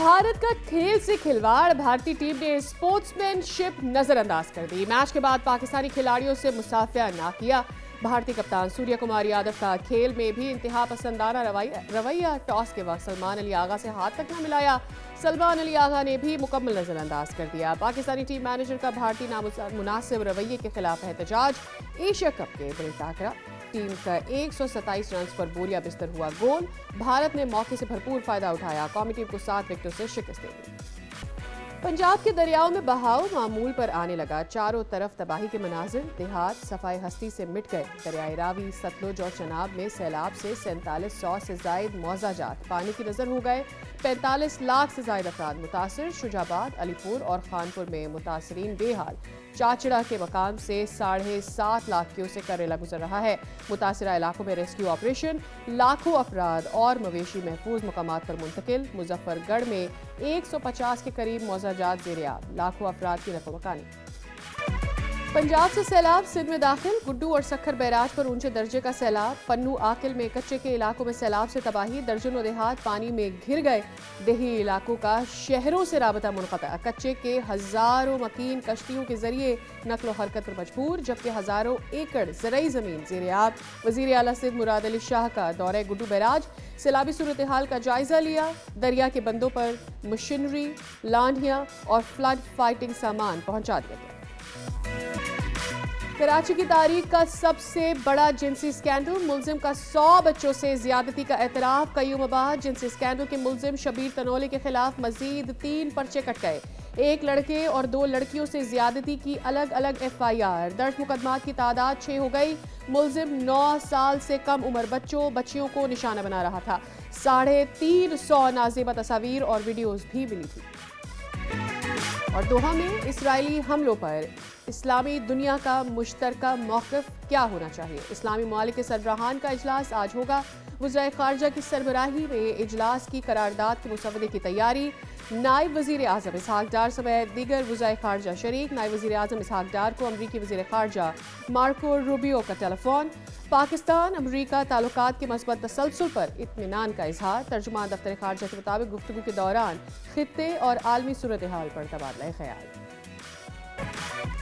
भारत का खेल से खिलवाड़, भारतीय टीम ने स्पोर्ट्समैनशिप नजरअंदाज कर दी। मैच के बाद पाकिस्तानी खिलाड़ियों से मुसाफिया ना किया। भारतीय कप्तान सूर्य कुमार यादव का खेल में भी इंतहा पसंदाना रवैया। टॉस के वक्त सलमान अली आगा से हाथ तक न मिलाया। सलमान अली आगा ने भी मुकम्मल नजरअंदाज कर दिया। पाकिस्तानी टीम मैनेजर का भारतीय नामुनासिब रवैये के खिलाफ एहतजाज। एशिया कप के बड़े टाकरा, टीम का 127 रन पर बोरिया बिस्तर हुआ गोल। भारत ने मौके से भरपूर फायदा उठाया। कौमी टीम को 7 विकेटों से शिकस्त दे दी। पंजाब के दरियाओं में बहाव मामूल पर आने लगा। चारों तरफ तबाही के मनाजिर, देहात सफाई हस्ती से मिट गए। दरियाई रावी, सतलुज और चनाब में सैलाब से 4700 से जायद मौजाजात पानी की नजर हो गए। 45 लाख से जायद अफराद मुतासर। शुजाबाद, अलीपुर और खानपुर में मुतासरीन बेहाल। चाचड़ा के मकाम से 7.5 लाख क्यूसेक का रेला गुजर रहा है। मुतासरा इलाकों में रेस्क्यू ऑपरेशन। लाखों अफराद और मवेशी महफूज मकामात पर मुंतकिल। मुजफ्फरगढ़ में 150 के करीब मौजाजात ज़ेर-ए-आब। लाखों अफराद की नफो मकानी। पंजाब से सैलाब, सिंध में दाखिल। गुड्डू और सक्खर बैराज पर ऊंचे दर्जे का सैलाब। पन्नू आकिल में कच्चे के इलाकों में सैलाब से तबाही। दर्जनों देहात पानी में घिर गए। देही इलाकों का शहरों से राबता मुनक़ता। कच्चे के हजारों मकीन कश्तियों के जरिए नकलो हरकत पर मजबूर, जबकि हजारों एकड़ ज़रई ज़मीन ज़ेर-ए-आब। वज़ीर आला सिंध मुराद अली शाह का दौरे गुड्डू बैराज। सैलाबी सूरत हाल का जायजा लिया। दरिया के बंदों पर मशीनरी, लांढियां और फ्लड फाइटिंग सामान पहुंचा दिया गया। कराची की तारीख का सबसे बड़ा जिनसी स्कैंडल। मुलजिम का 100 बच्चों से ज्यादती का एतराफ। कईयों बाद जिनसी स्कैंडल के मुलजिम शबीर तनोली के खिलाफ मजीद 3 पर्चे कट गए। 1 लड़के और 2 लड़कियों से ज्यादती की अलग अलग FIR। दर्ज मुकदमात की तादाद 6 हो गई। मुलजिम 9 साल से कम उम्र बच्चियों को निशाना बना रहा था। 350 नाज़ेबा तस्वीर और वीडियोज भी मिली थी। और दोहा में इसराइली हमलों पर इस्लामी दुनिया का मुश्तरका मौक़िफ़ क्या होना चाहिए। इस्लामी ममालिक के सरबराहान का इजलास आज होगा। वज़ीर ख़ारजा की सरबराही में इजलास की करारदाद के मुसवदे की तैयारी। नायब वज़ीर आज़म इसहाक़ डार समेत दीगर वज़ीर ख़ारजा शरीक। नायब वज़ीर आज़म इसहाक़ डार को अमरीकी वज़ीर ख़ारजा मार्को रूबियो का टेलीफोन। पाकिस्तान अमरीका ताल्लुकात के मस्बत तसलसल पर इत्मीनान का इजहार। तर्जुमान दफ्तर ख़ारजा के मुताबिक गुफ्तगू के दौरान खित्ते और आलमी सूरत हाल पर तबादला ख्याल।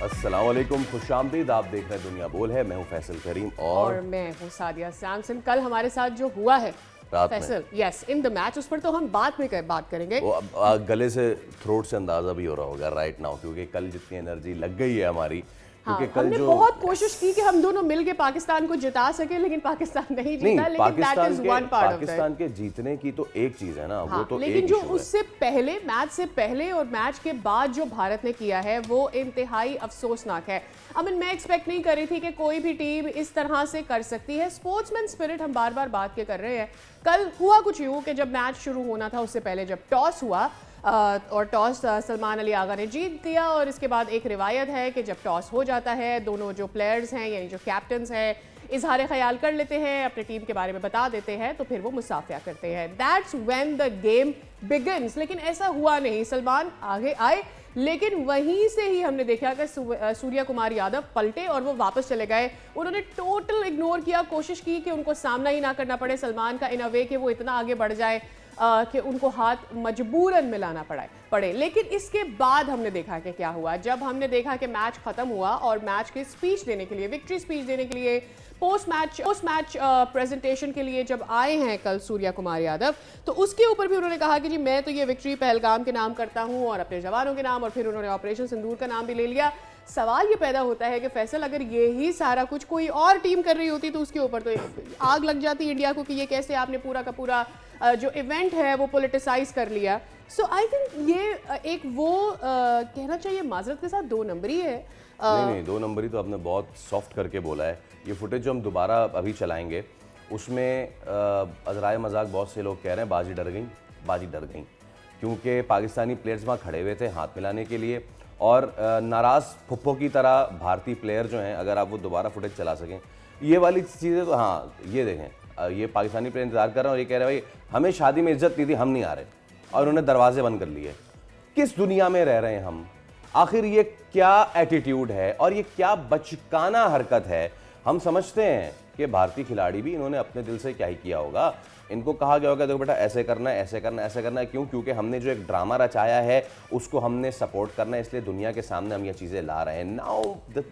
अस्सलाम वालेकुम, खुशामदीद। आप देख रहे हैं दुनिया बोल है। मैं हूं फैसल करीम और मैं हूं सादिया सैमसन। कल हमारे साथ जो हुआ है Faisal, yes, in the match, उस पर तो हम बाद में बात करेंगे। वो गले से, थ्रोट से अंदाजा भी हो रहा होगा राइट नाउ, क्योंकि कल जितनी एनर्जी लग गई है हमारी, क्योंकि हाँ, हमने बहुत कोशिश की कि हम दोनों मिलके पाकिस्तान को जिता सके, लेकिन पाकिस्तान नहीं जीता। लेकिन पाकिस्तान के जीतने की तो एक चीज है ना, हाँ, वो तो लेकिन एक जो उससे पहले, मैच से पहले और मैच के बाद जो भारत ने किया है वो इंतहाई अफसोसनाक है। मैं एक्सपेक्ट नहीं कर रही थी कि कोई भी टीम इस तरह से कर सकती है। स्पोर्ट्समैन स्पिरिट हम बार बार बात कर रहे हैं। कल हुआ कुछ यूं कि जब मैच शुरू होना था उससे पहले जब टॉस हुआ और टॉस सलमान अली आगा ने जीत दिया। और इसके बाद एक रिवायत है कि जब टॉस हो जाता है, दोनों जो प्लेयर्स हैं यानी जो कैप्टन्स हैं इजहार ख्याल कर लेते हैं, अपने टीम के बारे में बता देते हैं, तो फिर वो मुसाफिया करते हैं। That's when the game begins. लेकिन ऐसा हुआ नहीं। सलमान आगे आए, लेकिन वहीं से ही हमने देखा कि सूर्य कुमार यादव पलटे और वो वापस चले गए। उन्होंने टोटल इग्नोर किया, कोशिश की कि उनको सामना ही ना करना पड़े सलमान का, इन अ वे कि वो इतना आगे बढ़ जाए कि उनको हाथ मजबूरन मिलाना पड़े। लेकिन इसके बाद हमने देखा कि क्या हुआ। जब हमने देखा कि मैच खत्म हुआ और मैच की स्पीच देने के लिए, विक्ट्री स्पीच देने के लिए, पोस्ट मैच प्रेजेंटेशन के लिए जब आए हैं कल सूर्य कुमार यादव, तो उसके ऊपर भी उन्होंने कहा कि जी मैं तो ये विक्ट्री पहलगाम के नाम करता हूं और अपने जवानों के नाम, और फिर उन्होंने ऑपरेशन सिंदूर का नाम भी ले लिया। सवाल ये पैदा होता है कि फैसल, अगर यही सारा कुछ कोई और टीम कर रही होती तो उसके ऊपर तो आग लग जाती इंडिया को कि ये कैसे आपने पूरा का पूरा जो इवेंट है वो पोलिटिसाइज कर लिया। सो आई थिंक ये एक वो कहना चाहिए माजरत के साथ 2 नंबरी है। नहीं, 2 नंबरी तो आपने बहुत सॉफ्ट करके बोला है। ये फुटेज जो हम दोबारा अभी चलाएंगे उसमें अजराए मजाक बहुत से लोग कह रहे हैं बाजी डर गई, क्योंकि पाकिस्तानी प्लेयर्स वहाँ खड़े हुए थे हाथ मिलाने के लिए, और नाराज़ फुप्पो की तरह भारतीय प्लेयर जो हैं, अगर आप वो दोबारा फुटेज चला सकें, ये वाली चीज़ें तो हाँ, ये देखें, ये पाकिस्तानी प्लेयर इंतजार कर रहे हैं और ये कह रहे हैं भाई हमें शादी में इज्जत दी थी, हम नहीं आ रहे, और उन्होंने दरवाजे बंद कर लिए। किस दुनिया में रह रहे हैं हम? आखिर ये क्या एटीट्यूड है और ये क्या बचकाना हरकत है? हम समझते हैं कि भारतीय खिलाड़ी भी इन्होंने अपने दिल से क्या ही किया होगा, इनको कहा गया होगा देखो बेटा ऐसे करना है, ऐसे करना है, ऐसे करना है। क्यों? क्योंकि हमने जो एक ड्रामा रचाया है उसको हमने सपोर्ट करना है, इसलिए दुनिया के सामने हम ये चीजें ला रहे हैं। नाउ द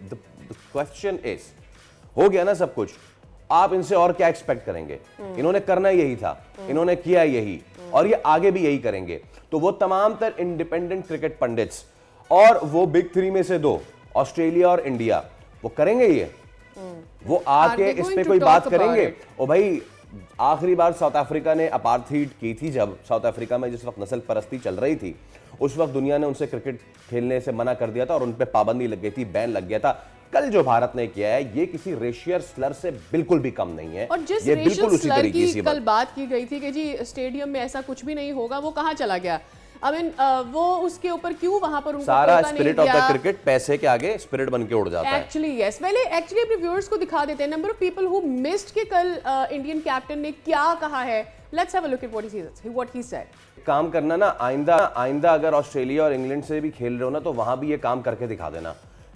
क्वेश्चन इज, हो गया ना सब कुछ, आप इनसे और क्या एक्सपेक्ट करेंगे? इन्होंने करना यही था, इन्होंने किया यही, और ये आगे भी यही करेंगे। तो वो तमाम तर इंडिपेंडेंट क्रिकेट पंडित्स और वो बिग थ्री में से 2 ऑस्ट्रेलिया और इंडिया, वो करेंगे ये, वो आके इस पे कोई बात करेंगे? ओ भाई, आखिरी बार साउथ अफ्रीका ने अपार्थीड की थी, जब साउथ अफ्रीका में जिस वक्त नस्ल परस्ती चल रही थी, उस वक्त दुनिया ने उनसे क्रिकेट खेलने से मना कर दिया था और उन पे पाबंदी लग गई थी, बैन लग गया था। कल जो भारत ने किया है ये किसी रेशियर स्लर से बिल्कुल भी कम नहीं है। और जिस ये रेशियल स्लर की कल बात की गई थी कि जी स्टेडियम में ऐसा कुछ भी नहीं होगा, वो कहां चला गया? I mean, वो उसके ऊपर क्यों वहां पर उनको सारा स्पिरिट ऑफ द क्रिकेट पैसे के आगे स्पिरिट बन के उड़ जाता है। एक्चुअली यस, पहले एक्चुअली अपने व्यूअर्स को दिखा देते हैं number of people who missed कि कल इंडियन कैप्टन ने क्या कहा है। Let's have a look at what he said. काम करना ना, आइंदा अगर ऑस्ट्रेलिया और इंग्लैंड से भी खेल रहे हो ना, तो वहां भी ये काम करके दिखा देना,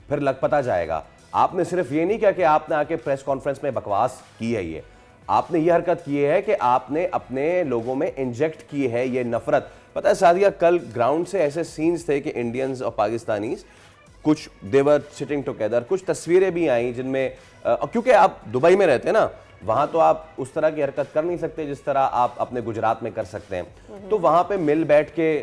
फिर लग पता जाएगा। आपने सिर्फ ये नहीं किया कि आपने आके प्रेस कॉन्फ्रेंस में बकवास की है, ये आपने ये हरकत की है कि आपने अपने लोगों में इंजेक्ट की है ये नफरत। पता है सादिया, कल ग्राउंड से ऐसे सीन्स थे कि इंडियंस और पाकिस्तानीज कुछ देवर सिटिंग टुगेदर, कुछ तस्वीरें भी आई जिनमें क्योंकि आप दुबई में रहते हैं ना, वहां तो आप उस तरह की हरकत कर नहीं सकते जिस तरह आप अपने गुजरात में कर सकते हैं। तो वहां पे मिल बैठ के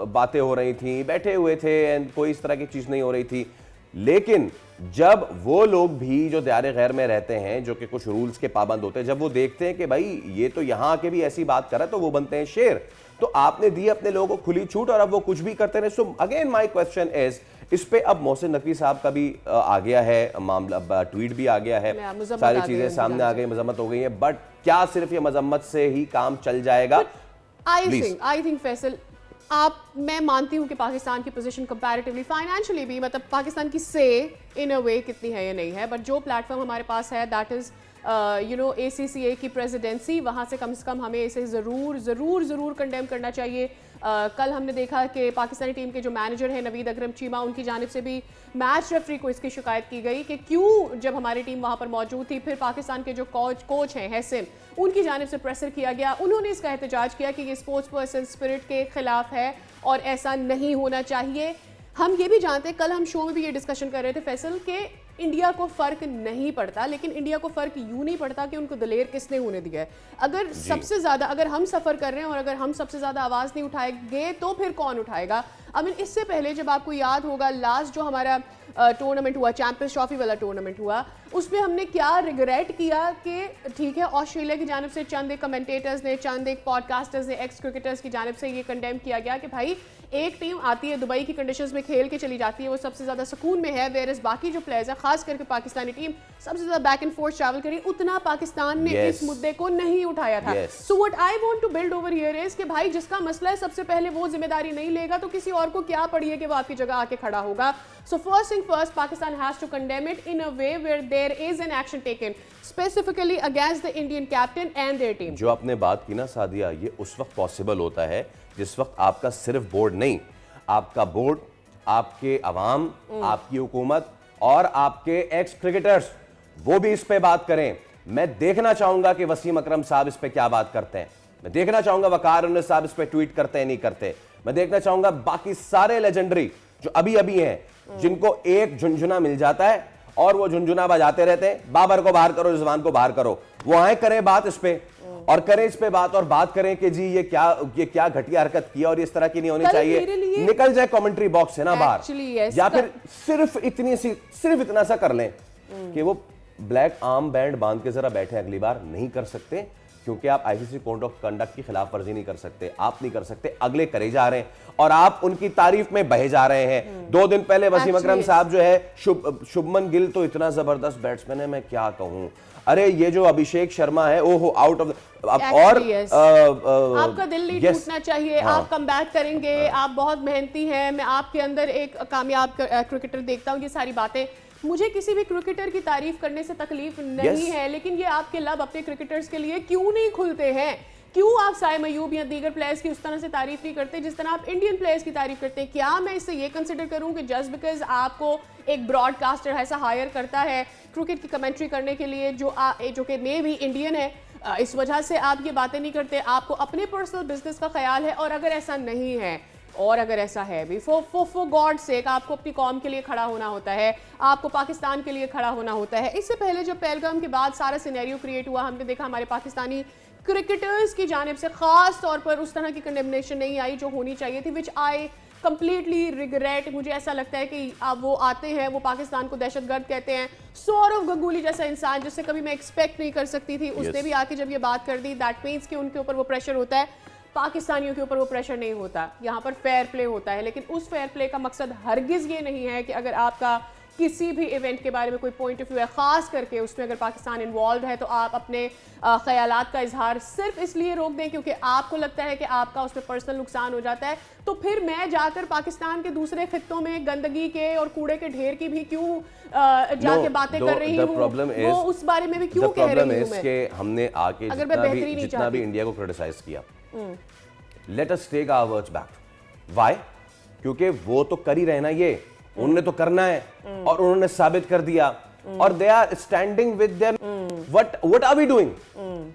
बातें हो रही थी, बैठे हुए थे, एंड कोई इस तरह की चीज नहीं हो रही थी। लेकिन जब वो लोग भी जो दायरे गैर में रहते हैं, जो कि कुछ रूल्स के पाबंद होते हैं, जब वो देखते हैं कि भाई ये तो यहाँ आके भी ऐसी बात कर रहा है, तो वो बनते हैं शेर। तो आपने दी अपने लोगों को खुली छूट और अब वो कुछ भी करते रहे। So again my question is, इस पे अब मोहसिन नकवी साहब का भी आ गया है मामला, ट्वीट भी आ गया है, सारी चीजें सामने आ गई, मजम्मत हो गई है। बट क्या सिर्फ ये मजम्मत से ही काम चल जाएगा? आई थिंक फैसल, मैं मानती हूं कि पाकिस्तान की पोजीशन कंपैरेटिवली फाइनेंशियली भी, मतलब पाकिस्तान की से इन अ वे कितनी है या नहीं है, बट जो प्लेटफॉर्म हमारे पास है दैट इज ACCA की प्रेसिडेंसी, वहाँ से कम हमें इसे ज़रूर कंडेम करना चाहिए। कल हमने देखा कि पाकिस्तानी टीम के जो मैनेजर हैं नवीद अकरम चीमा, उनकी जानिब से भी मैच रेफरी को इसकी शिकायत की गई कि क्यों जब हमारी टीम वहाँ पर मौजूद थी, फिर पाकिस्तान के जो कोच हैं हैसिन, उनकी जानिब से प्रेशर किया गया। उन्होंने इसका एहतजाज किया कि ये स्पोर्ट्स पर्सन स्पिरिट के खिलाफ है और ऐसा नहीं होना चाहिए। हम ये भी जानते हैं, कल हम शो में भी ये डिस्कशन कर रहे थे फैसल, के इंडिया को फर्क नहीं पड़ता, लेकिन इंडिया को फर्क यूं नहीं पड़ता कि उनको दलेर किसने होने दिया है। अगर सबसे ज्यादा, अगर हम सफर कर रहे हैं और अगर हम सबसे ज्यादा आवाज नहीं उठाएंगे तो फिर कौन उठाएगा? इससे पहले जब आपको याद होगा लास्ट जो हमारा टूर्नामेंट हुआ, चैंपियंस ट्रॉफी वाला टूर्नामेंट हुआ, उसमें हमने क्या रिग्रेट किया कि ठीक है ऑस्ट्रेलिया की जानिब से चंद एक कमेंटेटर्स ने, चंद एक पॉडकास्टर्स ने, एक्स क्रिकेटर्स की जानिब से ये कंडेम किया गया कि भाई एक टीम आती है दुबई की कंडीशंस में खेल के चली जाती है, वो सबसे ज्यादा सुकून में है, वेयर बाकी जो प्लेयर्स है खास करके पाकिस्तानी टीम सबसे ज्यादा बैक एंड फोर्थ ट्रैवल करी। उतना पाकिस्तान ने इस मुद्दे को नहीं उठाया था। So what I want to build over here is कि भाई जिसका मसला है सबसे पहले वो जिम्मेदारी नहीं लेगा तो किसी और को क्या पड़ी है कि वो आपकी जगह आके खड़ा होगा। So first thing first, Pakistan has to condemn it in a way where there is an action taken specifically against the Indian captain and their team. जो आपने बात की ना सादिया, ये उस वक्त पॉसिबल होता है जिस वक्त आपका सिर्फ बोर्ड नहीं, आपका बोर्ड, आपके अवाम, आपकी हुकूमत और आपके एक्स क्रिकेटर्स वो भी इस पे बात करें। मैं देखना चाहूंगा कि वसीम अकरम साहब इस पे क्या बात करते हैं, मैं देखना चाहूंगा वकार उन्नीस साहब इस पे ट्वीट करते हैं नहीं करते, मैं देखना चाहूंगा बाकी सारे लेजेंडरी जो अभी हैं, जिनको एक झुंझुना मिल जाता है और वो झुंझुना बजाते रहते हैं, बाबर को बाहर करो, रिजवान को बाहर करो, वो आए करें बात इस पे और करें इस पे बात और बात करें कि जी ये क्या घटिया हरकत की और इस तरह की नहीं होनी चाहिए। निकल जाए कमेंट्री बॉक्स से ना बाहर, या फिर सिर्फ इतना सा कर लें कि वो ब्लैक आर्म बैंड बांध के जरा बैठे, अगली बार नहीं कर सकते क्योंकि आप ICC कोड ऑफ कंडक्ट की खिलाफ वर्जी नहीं कर सकते, आप नहीं कर सकते, अगले करे जा रहे हैं और आप उनकी तारीफ में बहे जा रहे हैं। 2 दिन पहले वसीम अकरम साहब जो है, शुभमन गिल तो इतना जबरदस्त बैट्समैन है, मैं क्या कहूं, अरे ये जो अभिषेक शर्मा है, ओहो आउट ऑफ और आपका दिल नहीं टूटना चाहिए। हाँ। आप कम बैक करेंगे। हाँ। आप बहुत मेहनती हैं, मैं आपके अंदर एक कामयाब क्रिकेटर देखता हूँ। ये सारी बातें, मुझे किसी भी क्रिकेटर की तारीफ करने से तकलीफ नहीं है, लेकिन ये आपके लब अपने क्रिकेटर्स के लिए क्यों नहीं खुलते हैं? क्यों आप साइम अयूब या दीगर प्लेयर्स की उस तरह से तारीफ नहीं करते जिस तरह आप इंडियन प्लेयर्स की तारीफ करते हैं? क्या मैं इससे ये कंसिडर करूं कि जस्ट बिकॉज आपको एक ब्रॉडकास्टर ऐसा हायर करता है क्रिकेट की कमेंट्री करने के लिए जो कि मे भी इंडियन है, इस वजह से आप ये बातें नहीं करते, आपको अपने पर्सनल बिजनेस का ख्याल है। और अगर ऐसा नहीं है, और अगर ऐसा है भी, फॉर गॉड सेक, आपको अपनी कौम के लिए खड़ा होना होता है, आपको पाकिस्तान के लिए खड़ा होना होता है। इससे पहले जब पहलगाम के बाद सारा सिनेरियो क्रिएट हुआ, हमने देखा हमारे पाकिस्तानी क्रिकेटर्स की जानिब से खास तौर पर उस तरह की कंडेमनेशन नहीं आई जो होनी चाहिए थी, विच आई कंप्लीटली रिग्रेट। मुझे ऐसा लगता है कि अब वो आते हैं, वो पाकिस्तान को दहशतगर्द कहते हैं। सौरव गंगुली जैसा इंसान जिससे कभी मैं एक्सपेक्ट नहीं कर सकती थी, उसने भी आके जब ये बात कर दी, दैट मीन्स कि उनके ऊपर वो प्रेशर होता है। पाकिस्तानियों के ऊपर वो प्रेशर नहीं होता, यहाँ पर फेयर प्ले होता है। लेकिन उस फेयर प्ले का मकसद हरगिज़ ये नहीं है कि अगर आपका किसी भी इवेंट के बारे में कोई पॉइंट ऑफ व्यू है, ख़ास करके उसमें अगर पाकिस्तान इन्वॉल्व है, तो आप अपने ख्यालात का इजहार सिर्फ इसलिए रोक दें क्योंकि आपको लगता है कि आपका उसमें पर्सनल नुकसान हो जाता है। तो फिर मैं जाकर पाकिस्तान के दूसरे खित्तों में गंदगी के और कूड़े के ढेर की भी क्यों जाके बातें कर रही हूँ, वो उस बारे में भी क्यों कह रही हूँ मैं। हमने आके जितना भी इंडिया को क्रिटिसाइज किया, let us take our words back. Why? क्योंकि वो तो कर ही रहे ना, ये उन्होंने तो करना है और उन्होंने साबित कर दिया, और they are standing with them. What are we doing?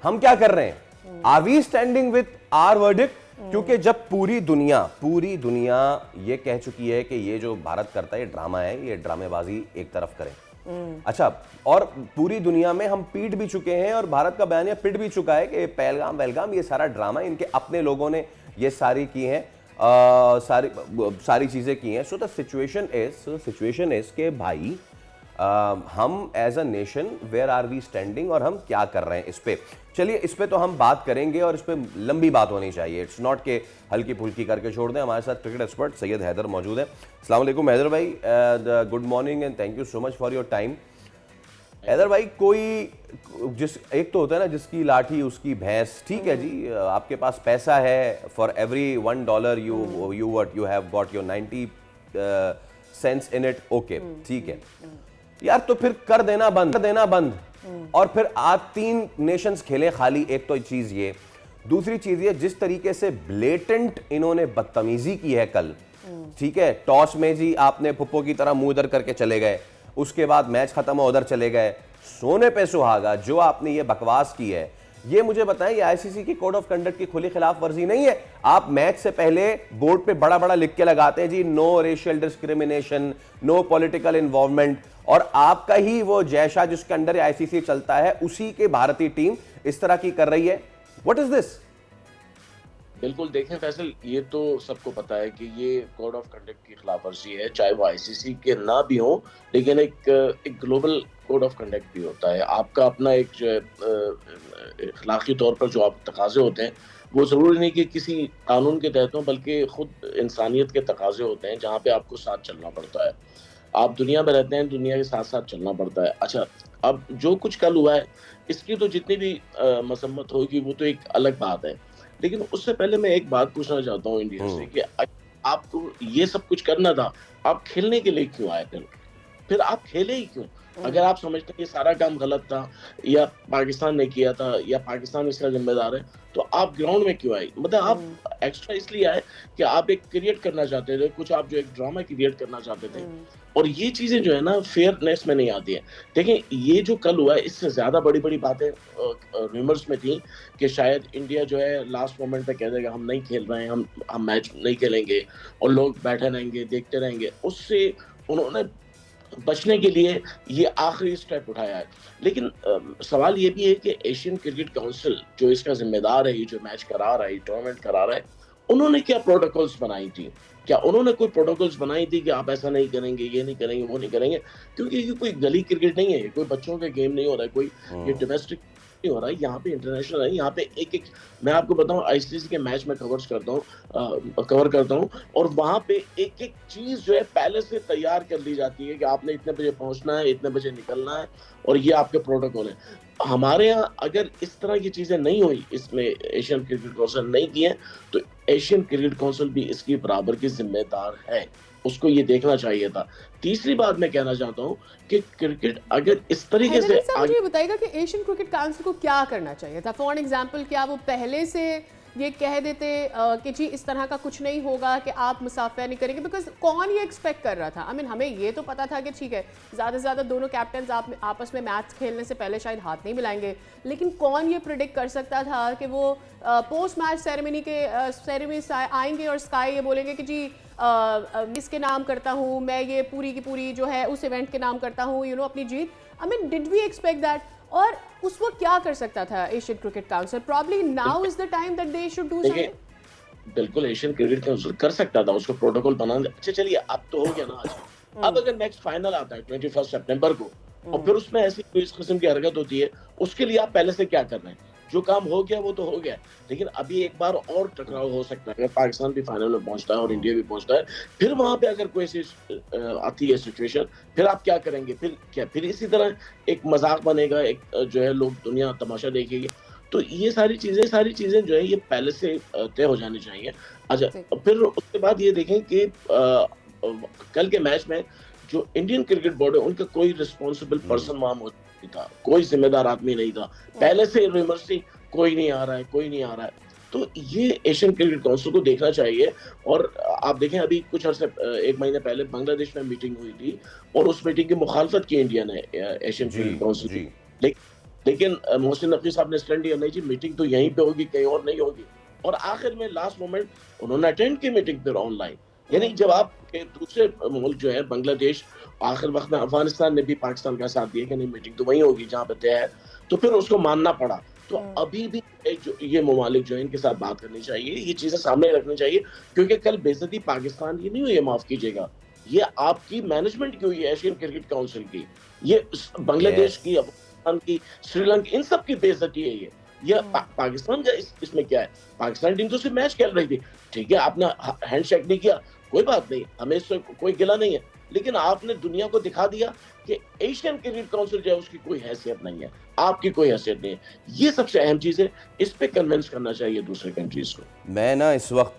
हम क्या कर रहे हैं? Are we standing with our verdict? क्योंकि जब पूरी दुनिया ये कह चुकी है कि ये जो भारत करता है ये ड्रामा है, ये ड्रामेबाजी एक तरफ करें। अच्छा, और पूरी दुनिया में हम पीट भी चुके हैं और भारत का बयानिया पिट भी चुका है कि पहलगाम वहलगाम ये सारा ड्रामा, इनके अपने लोगों ने ये सारी की हैं, सारी चीजें की हैं। सो द सिचुएशन इज के भाई, हम as a nation where are we standing और हम क्या कर रहे हैं इस पे। चलिए, इस पे तो हम बात करेंगे और इस पे लंबी बात होनी चाहिए। इट्स नॉट के हल्की फुल्की करके छोड़ दें। हमारे साथ क्रिकेट एक्सपर्ट सैयद हैदर मौजूद हैं। अस्सलाम वालेकुम हैदर भाई, good morning and thank you so much for your time. Haider भाई, कोई एक तो होता है ना जिसकी लाठी उसकी भैंस, ठीक है जी, आपके पास पैसा है, for every $1 you have got your 90 cents in it, okay, ठीक है यार, तो फिर कर देना बंद और फिर आज 3 नेशंस खेले खाली। एक तो चीज ये, दूसरी चीज ये, जिस तरीके से ब्लेटेंट इन्होंने बदतमीजी की है कल, ठीक है, टॉस में जी आपने पुप्पो की तरह मुंह इधर करके चले गए, उसके बाद मैच खत्म हो उधर चले गए, सोने पे सुहागा जो आपने ये बकवास की है, ये मुझे बताएं, ये आईसीसी की कोड ऑफ कंडक्ट की खुली खिलाफ वर्जी नहीं है? आप मैच से पहले बोर्ड पे बड़ा बड़ा लिख के लगाते हैं जी, no racial discrimination, no political involvement, और आपका ही वो जैशा जिसके अंडर आईसीसी चलता है, उसी के भारतीय टीम इस तरह की कर रही है। What is this? बिल्कुल, देखें फैसल, ये तो सबको पता है कि ये कोड ऑफ कंडक्ट की खिलाफ वर्जी है, चाहे वो आईसीसी के ना भी हो, लेकिन एक ग्लोबल कोड ऑफ कंडक्ट भी होता है। आपका अपना एक जो है अखलाकी तौर पर जो आप तकाजे होते हैं, वो ज़रूरी नहीं कि किसी कानून के तहत हो, बल्कि खुद इंसानियत के तकाजे होते हैं, जहाँ पे आपको साथ चलना पड़ता है। आप दुनिया में रहते हैं, दुनिया के साथ साथ चलना पड़ता है। अच्छा, अब जो कुछ कल हुआ है, इसकी तो जितनी भी मसम्मत होगी वो तो एक अलग बात है, लेकिन उससे पहले मैं एक बात पूछना चाहता हूँ इंडिया से कि आपको ये सब कुछ करना था, आप खेलने के लिए क्यों आए? फिर आप खेले ही क्यों? अगर आप समझते हैं ये सारा काम गलत था या पाकिस्तान ने किया था या पाकिस्तान इसका जिम्मेदार है, तो आप ग्राउंड में क्यों आए? मतलब आप एक्स्ट्रा इसलिए आए कि आप एक क्रिएट करना चाहते थे, कुछ आप जो एक ड्रामा क्रिएट करना चाहते थे, और ये चीजें जो है ना फेयरनेस में नहीं आती है। देखें, ये जो कल हुआ है, इससे ज्यादा बड़ी बड़ी बातें रूमर्स में थी कि शायद इंडिया जो है लास्ट मोमेंट पे कह देगा हम नहीं खेल रहे हैं, हम मैच नहीं खेलेंगे, और लोग बैठे रहेंगे, देखते रहेंगे। उससे उन्होंने बचने के लिए ये आखिरी स्टेप उठाया है। लेकिन सवाल ये भी है कि एशियन क्रिकेट काउंसिल जो इसका जिम्मेदार है, ये जो मैच करा रहा है, टूर्नामेंट करा रहा है, उन्होंने क्या प्रोटोकॉल्स बनाई थी? क्या उन्होंने कोई प्रोटोकॉल्स बनाई थी कि आप ऐसा नहीं करेंगे, ये नहीं करेंगे, वो नहीं करेंगे? क्योंकि ये कोई गली क्रिकेट नहीं है, कोई बच्चों के गेम नहीं हो रहा है, कोई ये डोमेस्टिक नहीं हो रहा है, यहाँ पे इंटरनेशनल है। यहाँ पे एक मैं आपको बताऊं, आईसीसी के मैच में कवर करता हूँ, और वहाँ पे एक एक चीज जो है पहले से तैयार कर ली जाती है कि आपने इतने बजे पहुंचना है, इतने बजे निकलना है, और ये आपके प्रोटोकॉल है। हमारे यहाँ अगर इस तरह की चीजें नहीं हुई, इसमें एशियन क्रिकेट काउंसिल नहीं किए, तो एशियन क्रिकेट काउंसिल भी इसकी बराबर की जिम्मेदार है, उसको ये देखना चाहिए था। तीसरी बात मैं कहना चाहता हूँ कि क्रिकेट अगर इस तरीके से मुझे बताइएगा कि एशियन क्रिकेट काउंसिल को क्या करना चाहिए था? फॉर एग्जांपल, क्या वो पहले से ये कह देते कि जी इस तरह का कुछ नहीं होगा कि आप मुसाफिया नहीं करेंगे, बिकॉज कौन ये एक्सपेक्ट कर रहा था? आई मीन हमें ये तो पता था कि ठीक है ज़्यादा से ज़्यादा दोनों कैप्टन आपस में मैच खेलने से पहले शायद हाथ नहीं मिलाएंगे, लेकिन कौन ये प्रिडिक्ट कर सकता था कि वो पोस्ट मैच सेरेमनी आएंगे और स्काई ये बोलेंगे कि जी इसके नाम करता हूँ मैं, ये पूरी की पूरी जो है उस इवेंट के नाम करता हूँ, अपनी जीत। I mean did we expect that? और उस वक्त क्या कर सकता था Asian cricket council? Probably now is the time that they should do something. बिल्कुल एशियन क्रिकेट काउंसिल कर सकता था, उसको प्रोटोकॉल बनाना। अच्छा चलिए अब तो हो गया ना आज। अब अगर नेक्स्ट फाइनल आता है 21 सितंबर को और फिर उसमें ऐसी कोई इस किस्म की हरकत होती है, उसके लिए आप पहले से क्या कर रहे हैं? जो काम हो गया वो तो हो गया, लेकिन अभी एक बार और टकराव हो सकता है। अगर पाकिस्तान भी फाइनल में पहुंचता है और इंडिया भी पहुंचता है, फिर वहां पे अगर कोई ऐसी आती है सिचुएशन, फिर आप क्या करेंगे? फिर क्या फिर इसी तरह एक मजाक बनेगा, एक जो है लोग दुनिया तमाशा देखेगी। तो ये सारी चीजें जो है ये पहले से तय हो जानी चाहिए। अच्छा फिर उसके बाद ये देखें कि कल के मैच में जो इंडियन क्रिकेट बोर्ड है उनका कोई रिस्पॉन्सिबल पर्सन वहां मौजूद नहीं था, कोई जिम्मेदार आदमी नहीं था। पहले से रूमर्स थी कोई नहीं आ रहा है। तो ये एशियन क्रिकेट काउंसिल को देखना चाहिए। और आप देखें अभी कुछ अर्से 1 महीने पहले बांग्लादेश में मीटिंग हुई थी और उस मीटिंग की मुखालफत की इंडिया ने एशियन क्रिकेट काउंसिल की। लेकिन मोहसिन नकवी साहब ने स्टैंड लिया, नहीं जी मीटिंग तो यहीं पे होगी, कहीं और नहीं होगी। और आखिर में लास्ट मोमेंट उन्होंने अटेंड की मीटिंग फिर ऑनलाइन। यानी जब आप दूसरे मुल्क जो है बांग्लादेश, आखिर वक्त में अफगानिस्तान ने भी पाकिस्तान का साथ दिया कि नहीं मीटिंग तो वहीं होगी जहाँ पे तय है, तो फिर उसको मानना पड़ा। तो अभी भी जो ये ममालिक जो है इनके साथ बात करनी चाहिए, ये चीजें सामने रखनी चाहिए, क्योंकि कल बेइज्जती पाकिस्तान की नहीं हुई है, माफ कीजिएगा, ये आपकी मैनेजमेंट की हुई है एशियन क्रिकेट काउंसिल की। ये बांग्लादेश की, अफगानिस्तान की, श्रीलंका, इन सब की बेइज्जती है ये पाकिस्तान का इसमें क्या है? पाकिस्तान टीम तो सिर्फ मैच खेल रही थी, ठीक है, आपने हैंडशेक नहीं किया, कोई बात नहीं, हमें इससे कोई गिला नहीं है, लेकिन आपने दुनिया को दिखा दिया कि एशियन क्रिकेट काउंसिल जो है उसकी कोई हैसियत नहीं है, आपकी कोई हैसियत नहीं है। ये सबसे अहम चीज है, इस पे कन्विंस करना चाहिए दूसरे कंट्रीज को। मैं ना इस वक्त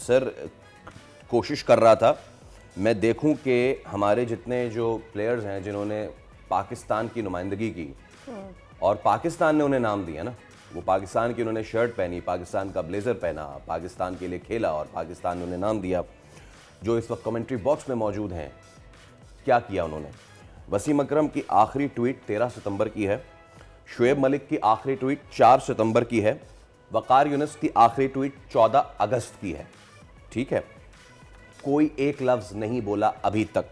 सर कोशिश कर रहा था मैं देखूं कि हमारे जितने जो प्लेयर्स हैं जिन्होंने पाकिस्तान की नुमाइंदगी की और पाकिस्तान ने उन्हें नाम दिया ना, वो पाकिस्तान की उन्होंने शर्ट पहनी, पाकिस्तान का ब्लेज़र पहना, पाकिस्तान के लिए खेला और पाकिस्तान ने उन्हें नाम दिया, जो इस वक्त कमेंट्री बॉक्स में मौजूद हैं, क्या किया उन्होंने? वसीम अकरम की आखिरी ट्वीट 13 सितंबर की है, शुएब मलिक की आखिरी ट्वीट 4 सितंबर की है, वकार यूनुस की आखिरी ट्वीट 14 अगस्त की है। ठीक है, कोई एक लफ्ज़ नहीं बोला अभी तक।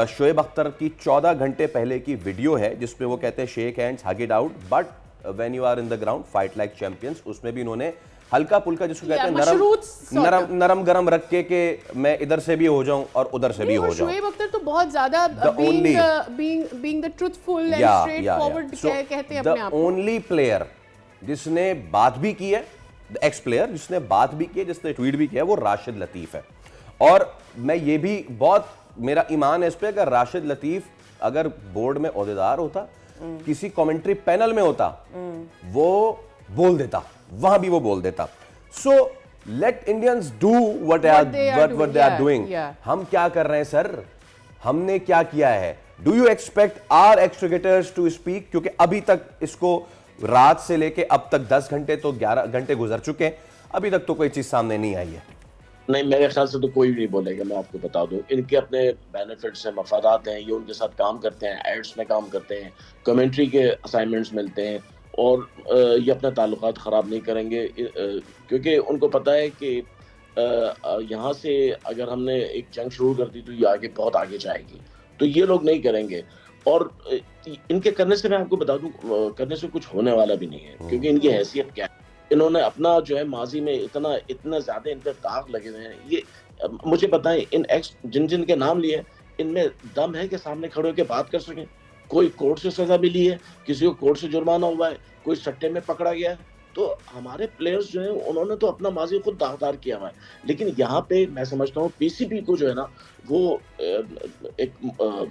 शोएब अख्तर की 14 घंटे पहले की वीडियो है जिसमें वो कहते हैं shake hands, hug it out, but when you are in the ground fight like champions. उसमें भी उन्होंने हल्का फुल्का जिसको कहते हैं नरम गरम रख के मैं इधर से भी हो जाऊं और उधर से भी हो जाऊं। शोएब अख्तर तो बहुत ज्यादा being the truthful and straight forward कहते हैं अपने आप को। ओनली प्लेयर जिसने बात भी की है, एक्स प्लेयर जिसने बात भी की है, जिसने ट्वीट भी किया है, वो राशिद लतीफ है। और मैं ये भी बहुत मेरा ईमान है इस पे, अगर राशिद लतीफ अगर बोर्ड में ओहदेदार होता, किसी कमेंट्री पैनल में होता, वो बोल देता, वहां भी वो बोल देता। So let Indians do what they are doing. हम क्या कर रहे हैं सर? हमने क्या किया है? Do you expect our ex cricketers to speak? क्योंकि अभी तक इसको रात से लेके अब तक 10 घंटे तो 11 घंटे गुजर चुके हैं, अभी तक तो कोई चीज सामने नहीं आई है। नहीं, मेरे ख्याल से तो कोई भी नहीं बोलेगा, मैं आपको बता दूं। इनके अपने बेनिफिट्स हैं, मफादात हैं, ये उनके साथ काम करते हैं, एड्स में काम करते हैं, कमेंट्री के असाइनमेंट्स मिलते हैं, और ये अपने ताल्लुकात ख़राब नहीं करेंगे, क्योंकि उनको पता है कि यहाँ से अगर हमने एक जंग शुरू कर दी तो ये आगे बहुत आगे जाएगी, तो ये लोग नहीं करेंगे। और इनके करने से मैं आपको बता दूं, करने से कुछ होने वाला भी नहीं है, क्योंकि इनकी हैसियत क्या है, इन्होंने अपना जो है माजी में इतना ज्यादा इन पे दाग लगे हुए हैं। ये मुझे बताएं, इन एक्स जिन के नाम लिए इनमें दम है कि सामने खड़े होकर बात कर सकें? कोई कोर्ट से सजा मिली है, किसी को कोर्ट से जुर्माना हुआ है, कोई सट्टे में पकड़ा गया है? तो हमारे प्लेयर्स जो हैं उन्होंने तो अपना माजी खुद दागदार किया हुआ है। लेकिन यहाँ पे मैं समझता हूँ पीसीबी को जो है ना, वो एक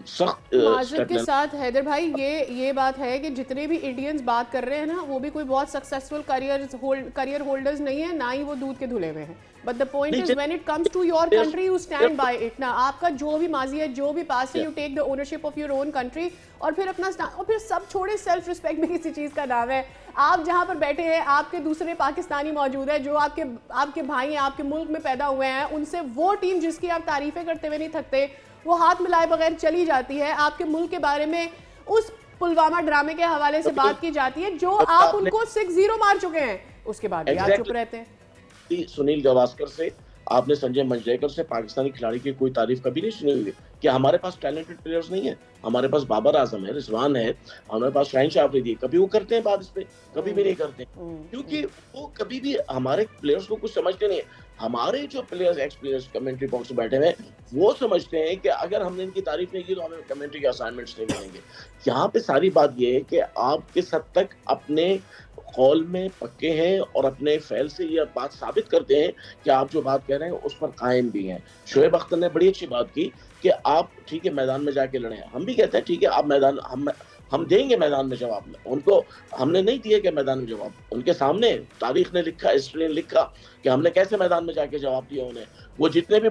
सख्त माजरत स्टेप के लेना। साथ हैदर भाई, ये बात है कि जितने भी इंडियंस बात कर रहे हैं ना, वो भी कोई बहुत सक्सेसफुल करियर होल्डर्स नहीं है, ना ही वो दूध के धुले हुए हैं। बट द पॉइंट नहीं is when it comes to your country you stand by it ना। आपका जो भी माजी है, जो भी पास है, you take the ownership of your own country और फिर अपना और फिर सब छोड़े। सेल्फ रिस्पेक्ट में किसी चीज़ का नाम है। आप जहाँ पर बैठे हैं, आपके दूसरे पाकिस्तानी मौजूद है जो आपके भाई हैं, आपके मुल्क में पैदा हुए हैं, उनसे वो टीम जिसकी आप तारीफें करते हुए नहीं थकते, वो हाथ मिलाए बगैर चली जाती है। आपके मुल्क के बारे में उस पुलवामा ड्रामे के हवाले से बात की जाती है जो आप उनको 6-0 मार चुके हैं, उसके बाद भी आप चुप रहते हैं। सुनील गावस्कर से, आपने संजय मंजरेकर से पाकिस्तानी खिलाड़ी की कोई तारीफ कभी नहीं सुनी हुई कि हमारे पास टैलेंटेड प्लेयर्स नहीं है। हमारे पास बाबर आजम है, रिजवान है, हमारे पास शाहीन शाह अफरीदी है। कभी वो करते हैं बात इस पे? कभी भी नहीं करते, क्योंकि वो कभी भी हमारे प्लेयर्स को कुछ समझते नहीं है। हमारे जो players, x players commentary box में बैठे हुए, वो समझते हैं कि अगर हमने इनकी तारीफ नहीं की तो हमें कमेंट्री के असाइनमेंट्स नहीं मिलेंगे। यहाँ पे सारी बात ये है कि आप किस हद तक अपने कौल में पक्के हैं और अपने फैल से ये बात साबित करते हैं कि आप जो बात कह रहे हैं उस पर कायम भी हैं। शोएब अख्तर ने बड़ी अच्छी बात की कि आप ठीक है मैदान में जाके लड़े। हम भी कहते हैं ठीक है, आप मैदान हम देंगे मैदान में जवाब। उनको हमने नहीं दिया कि मैदान में जवाब, उनके सामने तारीख ने लिखा, हिस्ट्री ने लिखा कि हमने कैसे मैदान में जाके जवाब दिया उन्हें। वो जितने भी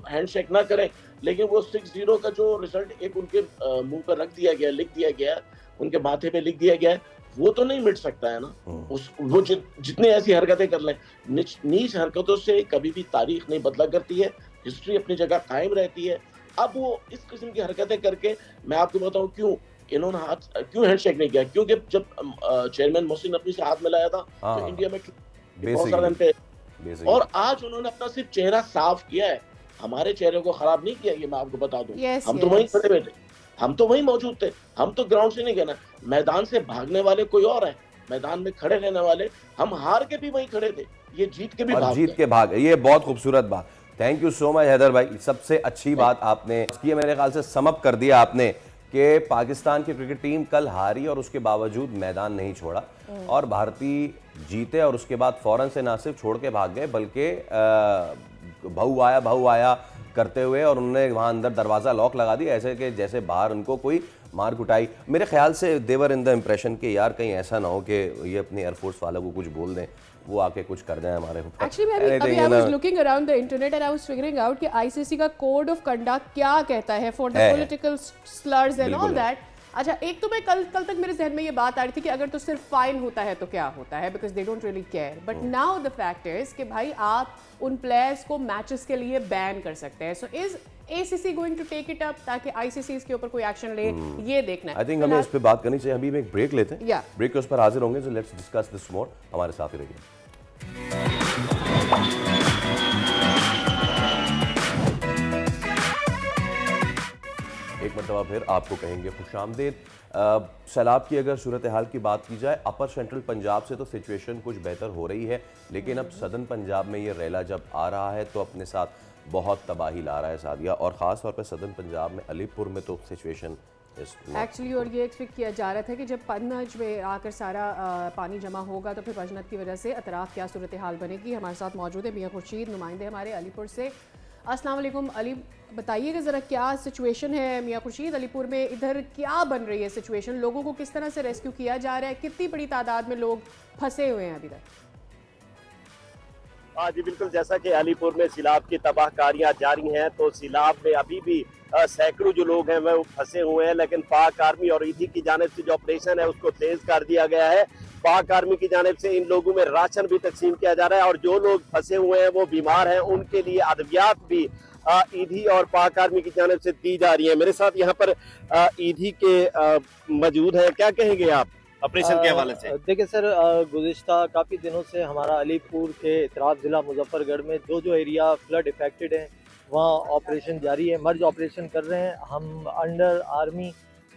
हैंडशेक ना करें, लेकिन वो 6-0 का जो रिजल्ट एक उनके मुंह पर रख दिया गया, लिख दिया गया, उनके माथे पे लिख दिया गया, वो तो नहीं मिट सकता है ना। वो जितने ऐसी हरकतें कर लें, नीच हरकतों से कभी भी तारीख नहीं बदला करती है, हिस्ट्री अपनी जगह कायम रहती है। अब वो इस किस्म की हरकतें करके, मैं आपको बताऊं इन्होंने क्यों हैंडशेक नहीं किया, क्योंकि जब चेयरमैन मोहसिन नकवी से हाथ मिलाया था तो इंडिया में बहुत सारे पे, और आज उन्होंने अपना सिर्फ चेहरा साफ किया है, हमारे चेहरे को खराब नहीं किया। ये मैं आपको बता दूं, हम तो वहीं खड़े बैठे, हम तो वहीं मौजूद थे, हम तो ग्राउंड से नहीं गए ना। मैदान से भागने वाले कोई और है, मैदान में खड़े रहने वाले हम हार के भी वहीं खड़े थे, ये जीत के भी भाग, जीत के भाग। ये बहुत खूबसूरत बात, thank you so much Haider भाई। सबसे अच्छी बात आपने की, मेरे ख्याल से समअप कर दिया आपने कि पाकिस्तान की क्रिकेट टीम कल हारी और उसके बावजूद मैदान नहीं छोड़ा, और भारतीय जीते और उसके बाद फौरन से ना सिर्फ छोड़ के भाग गए बल्कि भाऊ आया करते हुए, और उन्होंने वहाँ अंदर दरवाज़ा लॉक लगा दिया ऐसे कि जैसे बाहर उनको कोई मार कुटाई। मेरे ख्याल से देवर इन द इम्प्रेशन कि यार कहीं ऐसा ना हो कि ये अपनी एयरफोर्स वालों को कुछ बोल दें, वो आके कुछ कर दें हमारे ऊपर। एक्चुअली अभी I was looking around the internet and I was figuring out कि आईसीसी का कोड ऑफ कंडक्ट क्या कहता है for the political slurs and all that. अच्छा, एक तो मैं कल तक मेरे जहन में ये बात आ रही थी कि अगर तो सिर्फ फाइन होता है तो क्या होता है, because they don't really care, but now the fact is कि भाई आप उन प्लेयर्स को मैचेस के लिए बैन कर सकते हैं। So is ACC going to take it up ताकि ICC इसके ऊपर कोई एक्शन ले, ये देखना है। आई थिंक हमें इस पे बात करनी चाहिए। अभी हम एक ब्रेक लेते हैं, ब्रेक के उस पर हाजिर होंगे। So let's discuss this more, हमारे साथ ही रहिए। एक मरतबा फिर आपको कहेंगे खुशामदीद। सैलाब की अगर सूरत हाल की बात की जाए, अपर सेंट्रल पंजाब से तो सिचुएशन कुछ बेहतर हो रही है, लेकिन अब सदर्न पंजाब में ये रैला जब आ रहा है तो अपने साथ बहुत तबाही ला रहा है सादिया, और ख़ास तौर पर सदर्न पंजाब में अलीपुर में तो सिचुएशन एक्चुअली, और ये एक्सपेक्ट किया जा रहा था कि जब पनज में आकर सारा पानी जमा होगा तो फिर पजनत की वजह से अतराफ क्या सूरत हाल बनेगी। हमारे साथ मौजूद है मियां खुर्शीद, नुमाइंदे हमारे अलीपुर से। अस्सलाम वालेकुम अली, बताइएगा ज़रा क्या सिचुएशन है मियां खुर्शीद अलीपुर में, इधर क्या बन रही है सिचुएशन, लोगों को किस तरह से रेस्क्यू किया जा रहा है, कितनी बड़ी तादाद में लोग फंसे हुए हैं अभी तक? हाँ जी बिल्कुल, जैसा कि अलीपुर में सैलाब की तबाहकारियां जारी हैं, तो सैलाब में अभी भी सैकड़ों जो लोग हैं वो फंसे हुए हैं, लेकिन पाक आर्मी और ईदी की जानिब से जो ऑपरेशन है उसको तेज कर दिया गया है। पाक आर्मी की जानिब से इन लोगों में राशन भी तकसीम किया जा रहा है, और जो लोग फंसे हुए हैं वो बीमार हैं, उनके लिए अद्वियात भी ईदी और पाक आर्मी की जानिब से दी जा रही है। मेरे साथ यहाँ पर ईदी के मौजूद है, क्या कहेंगे आप ऑपरेशन के हवाले से? देखिए सर, गुज़िश्ता काफ़ी दिनों से हमारा अलीपुर के इतराफ ज़िला मुजफ्फरगढ़ में जो एरिया फ्लड इफेक्टेड हैं वहाँ ऑपरेशन जारी है, मर्ज ऑपरेशन कर रहे हैं हम अंडर आर्मी,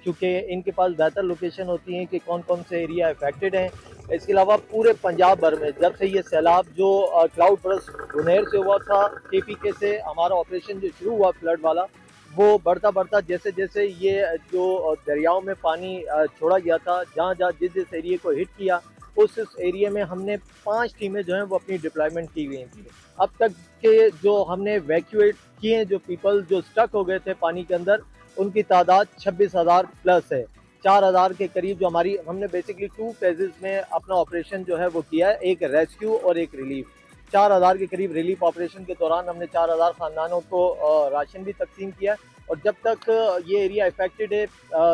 क्योंकि इनके पास बेहतर लोकेशन होती है कि कौन कौन से एरिया इफेक्टेड हैं। इसके अलावा पूरे पंजाब भर में जब से ये सैलाब जो क्लाउड बर्स्ट गुनैर से हुआ था, KPK से हमारा ऑपरेशन जो शुरू हुआ फ्लड वाला, वो बढ़ता जैसे जैसे ये जो दरियाओं में पानी छोड़ा गया था, जहाँ जिस एरिया को हिट किया उस एरिया में हमने 5 टीमें जो हैं वो अपनी डिप्लॉयमेंट की गई थी। अब तक के जो हमने वैक्यूएट किए जो पीपल जो स्टक हो गए थे पानी के अंदर, उनकी तादाद 26,000 प्लस है। 4,000 के करीब जो हमारी हमने बेसिकली 2 फेजेस में अपना ऑपरेशन जो है वो किया है, एक रेस्क्यू और एक रिलीफ। 4,000 के करीब रिलीफ ऑपरेशन के दौरान हमने 4,000 खानदानों को राशन भी तकसीम किया, और जब तक ये एरिया इफेक्टेड है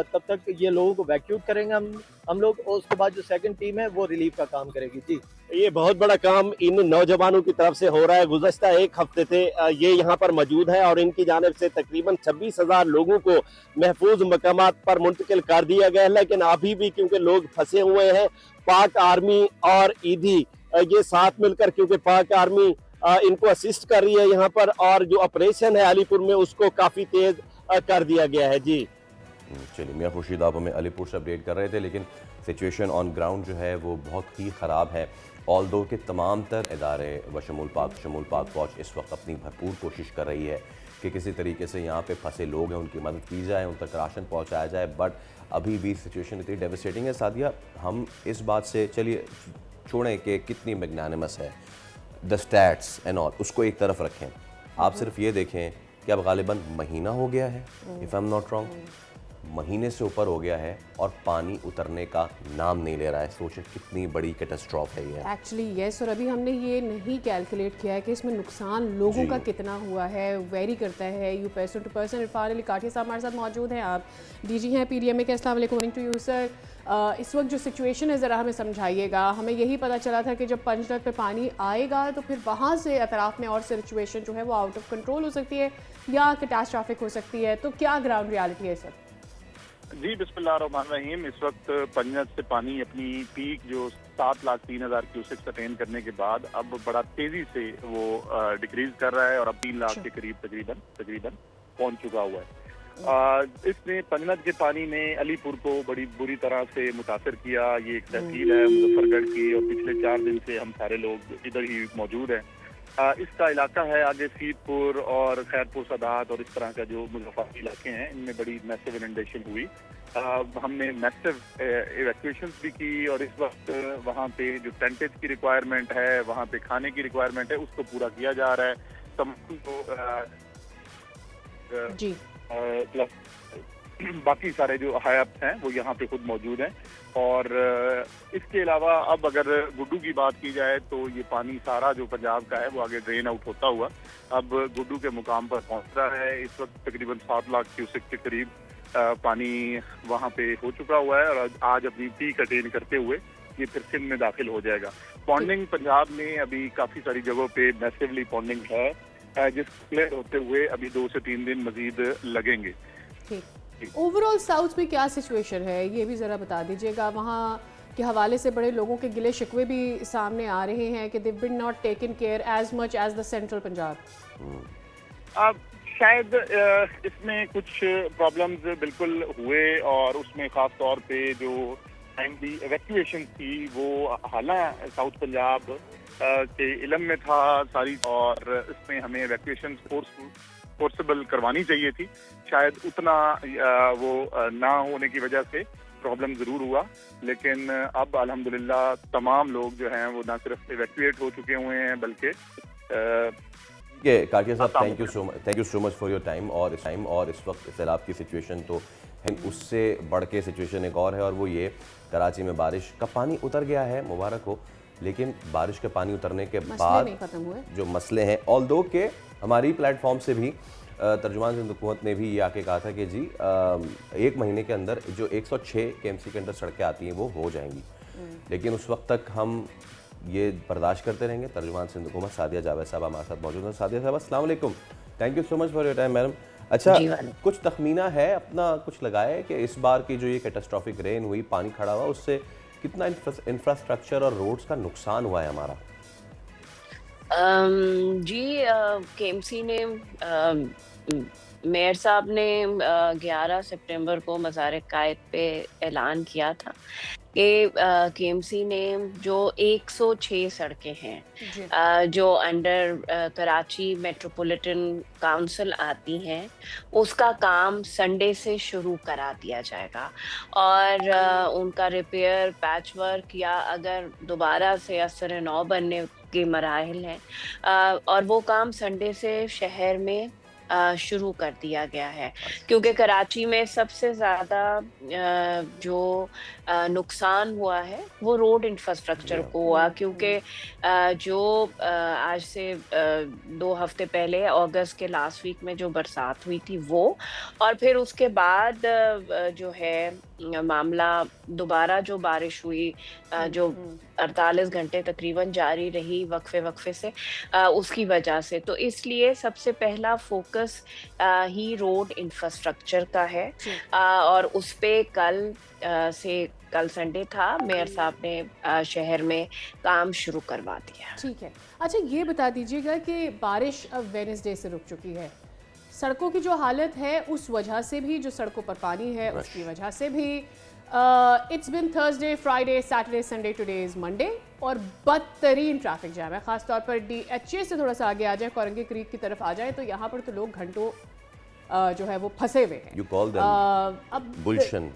तब तक ये लोगों को वैक्यूट करेंगे हम लोग, और उसके बाद जो सेकंड टीम है वो रिलीफ का काम करेगी। जी, ये बहुत बड़ा काम इन नौजवानों की तरफ से हो रहा है। गुज़श्ता एक हफ्ते से ये यहाँ पर मौजूद है और इनकी जानिब से तकरीबन 26,000 लोगों को महफूज मकामात पर मुंतकिल कर दिया गया है, लेकिन अभी भी क्योंकि लोग फंसे हुए हैं, पाक आर्मी और ईदी ये साथ मिलकर, क्योंकि पाक आर्मी इनको असिस्ट कर रही है यहाँ पर, और जो ऑपरेशन है अलीपुर में उसको काफ़ी तेज कर दिया गया है। जी चलिए, मियां खुर्शीद आप हमें अलीपुर से अपडेट कर रहे थे, लेकिन सिचुएशन ऑन ग्राउंड जो है वो बहुत ही ख़राब है। ऑल्दो के तमाम तर इदारे व शमूल पाक फौज इस वक्त अपनी भरपूर कोशिश कर रही है कि किसी तरीके से यहाँ पे फंसे लोग हैं उनकी मदद की जाए, उन तक राशन पहुँचाया जाए, बट अभी भी सिचुएशन इतनी डेवस्टेटिंग है। सादिया, हम इस बात से चलिए छोड़ें कि कितनी मैग्नानिमस है द स्टैट्स एंड ऑल, उसको एक तरफ रखें। आप सिर्फ ये देखें कि अब गालिबन महीना हो गया है, if I am not wrong, महीने से ऊपर हो गया है और पानी उतरने का नाम नहीं ले रहा है। सोचें कितनी बड़ी कैटास्ट्रॉफ है ये। एक्चुअली यस, और अभी हमने ये नहीं कैलकुलेट किया है कि इसमें नुकसान लोगों का कितना हुआ है, वेरी करता है you person to person. Irfan Ali Kathia sahab हमारे साथ मौजूद हैं, आप डीजी हैं पीडीएमए के। अस्सलाम वालेकुम टू यू सर। इस वक्त जो सिचुएशन है ज़रा हमें समझाइएगा। हमें यही पता चला था कि जब पंचनद पे पानी आएगा तो फिर वहाँ से अतराफ में और सिचुएशन जो है वो आउट ऑफ कंट्रोल हो सकती है या कैटास्ट्रॉफिक हो सकती है, तो क्या ग्राउंड रियलिटी है सर? जी बिस्मिल्लाहिर्रहमानिर्रहीम। इस वक्त पंजनद से पानी अपनी पीक जो 7,03,000 क्यूसेक्स अटेन करने के बाद अब बड़ा तेजी से वो डिक्रीज कर रहा है और अब 3 लाख के करीब तकरीबन पहुंच चुका हुआ है। इसने पंजनद के पानी ने अलीपुर को बड़ी बुरी तरह से मुतासर किया। ये एक तहसील है मुजफ्फरगढ़ की और पिछले 4 दिन से हम सारे लोग इधर ही मौजूद हैं। इसका इलाका है आगे सीतपुर और खैरपुर सादात और इस तरह का जो मुजफ्फर इलाके हैं, इनमें बड़ी मैसिव इनंडेशन हुई। हमने मैसिव इवैक्यूएशंस भी की और इस वक्त वहाँ पे जो टेंटेज की रिक्वायरमेंट है, वहाँ पे खाने की रिक्वायरमेंट है, उसको पूरा किया जा रहा है। तमाम जी प्लस बाकी सारे जो हयात हैं वो यहाँ पे खुद मौजूद हैं। और इसके अलावा अब अगर गुड्डू की बात की जाए तो ये पानी सारा जो पंजाब का है वो आगे ड्रेन आउट होता हुआ अब गुड्डू के मुकाम पर पहुँच रहा है। इस वक्त तकरीबन 7 लाख क्यूसेक के करीब पानी वहाँ पे हो चुका हुआ है और आज अपनी पीक अटेन करते हुए ये फिर सिंध में दाखिल हो जाएगा। पॉन्डिंग पंजाब में अभी काफ़ी सारी जगहों पे मैसिवली पॉन्डिंग है, जिसको क्लियर होते हुए अभी 2 से 3 दिन मजीद लगेंगे। ठीक, ओवरऑल साउथ में क्या सिचुएशन है ये भी ज़रा बता दीजिएगा। वहाँ के हवाले से बड़े लोगों के गिले शिकवे भी सामने आ रहे हैं कि they been not taken care as much as the central Punjab. शायद इसमें कुछ प्रॉब्लम्स बिल्कुल हुए और उसमें ख़ास तौर पे जो टाइमली इवैक्यूएशन थी वो हालांकि साउथ पंजाब के इलम में था सारी, और इसमें हमें इवैक्यूएशन फोर्सेबल करवानी चाहिए थी। शायद उतना वो ना होने की वजह से प्रॉब्लम ज़रूर हुआ, लेकिन अब अल्हम्दुलिल्लाह तमाम लोग जो हैं वो ना सिर्फ इवैक्यूएट हो चुके हुए हैं बल्कि काटिया साहब thank you so much for your time. और इस वक्त सैलाब की सिचुएशन तो है, उससे बढ़ के सिचुएशन एक और है और वो ये कराची में बारिश का पानी उतर गया है, मुबारक हो, लेकिन बारिश के पानी उतरने के बाद जो मसले हैं, ऑल्दो के हमारी प्लेटफॉर्म से भी तर्जुमान सिंध हुकूमत ने भी ये आके कहा था कि जी 1 महीने के अंदर जो 106 KMC के अंदर सड़कें आती हैं वो हो जाएंगी, लेकिन उस वक्त तक हम ये बर्दाश्त करते रहेंगे। तर्जुमान सिंध हुकूमत सादिया जावेद साहब हमारे साथ मौजूद हैं। सादिया साहब अस्सलाम वालेकुम, thank you so much for your time madam. अच्छा, कुछ तखमीना है अपना, कुछ लगाए कि इस बार की जो ये कैटास्ट्रॉफिक रेन हुई, पानी खड़ा हुआ, उससे कितना इंफ्रास्ट्रक्चर और रोड्स का नुकसान हुआ है हमारा? जी केएमसी ने मेयर साहब ने 11 सितंबर को मज़ार कायद पे ऐलान किया था कि केएमसी ने जो 106 सड़कें हैं जी। जो अंडर कराची मेट्रोपॉलिटन काउंसिल आती हैं, उसका काम संडे से शुरू करा दिया जाएगा और उनका रिपेयर, पैच वर्क या अगर दोबारा से असर नौ बनने के मराहिल हैं, और वो काम संडे से शहर में शुरू कर दिया गया है, क्योंकि कराची में सबसे ज़्यादा जो नुकसान हुआ है वो रोड इंफ्रास्ट्रक्चर को हुआ, क्योंकि जो आज से 2 हफ्ते पहले अगस्त के लास्ट वीक में जो बरसात हुई थी वो, और फिर उसके बाद जो है मामला दोबारा जो बारिश हुई जो 48 घंटे तकरीबन जारी रही वक्फे से, उसकी वजह से। तो इसलिए सबसे पहला फोकस ही रोड इंफ्रास्ट्रक्चर का है, और उस पे कल संडे था, मेयर साहब ने शहर में काम शुरू करवा दिया। ठीक है, अच्छा ये बता दीजिएगा कि बारिश अब वेडनेसडे से रुक चुकी है, सड़कों की जो हालत है उस वजह से भी, जो सड़कों पर पानी है उसकी वजह से भी, it's been Thursday, Friday, Saturday, Sunday, today is Monday, और बदतरीन ट्रैफिक जैम है, खासतौर पर DHA से थोड़ा सा आगे आ जाए, कोरंगी क्रीक की तरफ आ जाए तो यहाँ पर तो लोग घंटों जो है वो फंसे हुए हैं। You call them अब गुलशन।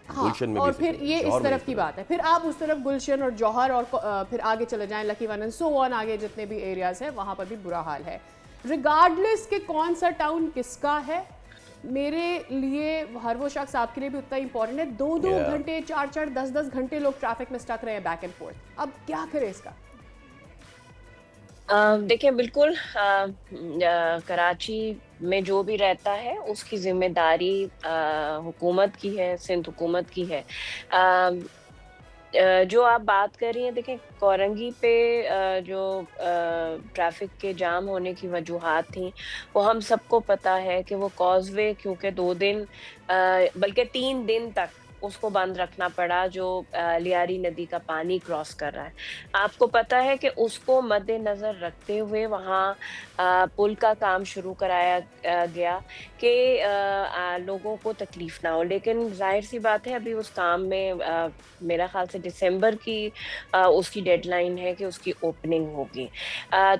हाँ, गुलशन में और भी फिर ये इस तरफ की बात है, फिर आप उस तरफ गुलशन और जौहर और फिर आगे चले जाएं lucky one and so on, आगे जितने भी एरियाज हैं वहाँ पर भी बुरा हाल है। रिगार्डलेस के कौन सा टाउन किसका है, मेरे लिए हर वो शख्स आपके लिए भी उतना इंपॉर्टेंट है। 2-2 घंटे, 4-4, 10-10 घंटे लोग ट्रैफिक में स्टक रहे हैं बैक एंड फोर्थ, अब क्या करें इसका? देखिए बिल्कुल, कराची में जो भी रहता है उसकी जिम्मेदारी हुकूमत की है, सिंध हुकूमत की है। जो आप बात कर रही हैं, देखें कोरंगी पे जो ट्रैफिक के जाम होने की वजूहात थी वो हम सबको पता है कि वो कॉजवे, क्योंकि 2 दिन बल्कि 3 दिन तक उसको बंद रखना पड़ा, जो लियारी नदी का पानी क्रॉस कर रहा है। आपको पता है कि उसको मद्देनज़र रखते हुए वहाँ पुल का काम शुरू कराया गया कि लोगों को तकलीफ ना हो, लेकिन जाहिर सी बात है अभी उस काम में मेरा ख्याल से दिसंबर की उसकी डेडलाइन है कि उसकी ओपनिंग होगी।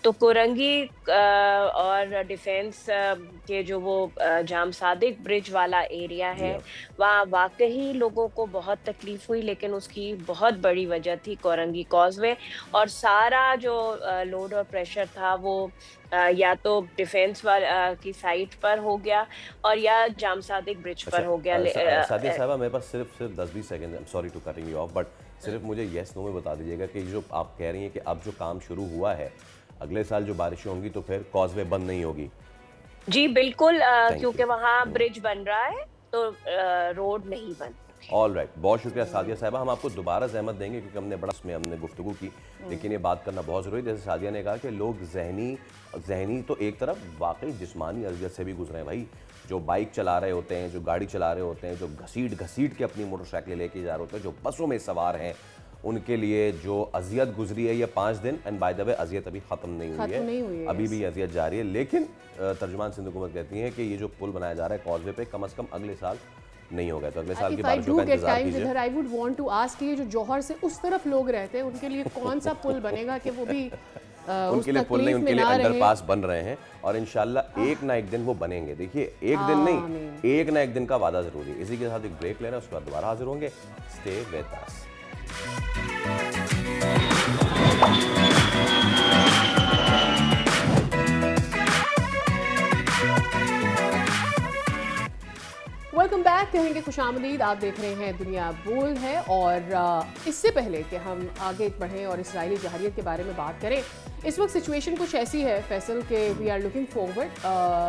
तो कोरंगी और डिफेंस के जो वो जाम सादिक ब्रिज वाला एरिया है, वहाँ वाकई लोगों को बहुत तकलीफ हुई, लेकिन उसकी बहुत बड़ी वजह थी कोरंगी कॉजवे, और सारा जो लोड और प्रेशर था वो या तो डिफेंस की साइट पर हो गया और या जाम सादिक ब्रिज पर हो गया। सादिया साहबा, मेरे पास सिर्फ 10-20 सेकंड है, sorry to cutting you off, but सिर्फ मुझे येस नो में बता दीजिएगा कि जो आप कह रही हैं कि अब जो काम शुरू हुआ है, अगले साल जो बारिशें होंगी तो फिर कॉजवे बंद नहीं होगी? जी बिल्कुल, क्योंकि वहाँ ब्रिज बन रहा है तो रोड नहीं बन। ऑल राइट, बहुत शुक्रिया सादिया साहिबा, हम आपको दोबारा ज़हमत देंगे क्योंकि हमने बड़ा इसमें हमने गुफ्तगू की, लेकिन ये बात करना बहुत ज़रूरी है। जैसे सादिया ने कहा कि लोग जहनी तो एक तरफ, वाकई जिस्मानी अजियत से भी गुजरे हैं भाई। जो बाइक चला रहे होते हैं, जो गाड़ी चला रहे होते हैं, जो घसीट के अपनी मोटरसाइकिल लेके जा रहे होते हैं, जो बसों में सवार हैं, उनके लिए जो अजियत गुजरी है ये 5 दिन, एंड बाय द वे अजियत अभी ख़त्म नहीं हुई है, अभी भी अजियत जारी है। लेकिन तर्जुमान सिंध हुकूमत कहती है कि ये जो पुल बनाया जा रहा है कॉजवे पे, कम से कम अगले साल नहीं होगा, तो अगले साल की बारिशों का इंतजार कीजिए। I would want to ask कि ये जो जौहर से उस तरफ लोग रहते हैं उनके लिए कौन सा पुल बनेगा कि वो भी उनके लिए पुल नहीं, उनके लिए अंडरपास बन रहे हैं और इंशाल्लाह एक ना एक दिन वो बनेंगे। देखिए एक दिन नहीं, एक ना एक दिन का वादा जरूरी है। इसी के साथ एक ब्रेक लेना है, उसके बाद दोबारा हाजिर होंगे। Stay with us. Welcome back, कहेंगे खुशामदीद। आप देख रहे हैं दुनिया बोल है, और इससे पहले कि हम आगे बढ़ें और इसराइली जहारियत के बारे में बात करें, इस वक्त सिचुएशन कुछ ऐसी है फैसल के we are looking forward,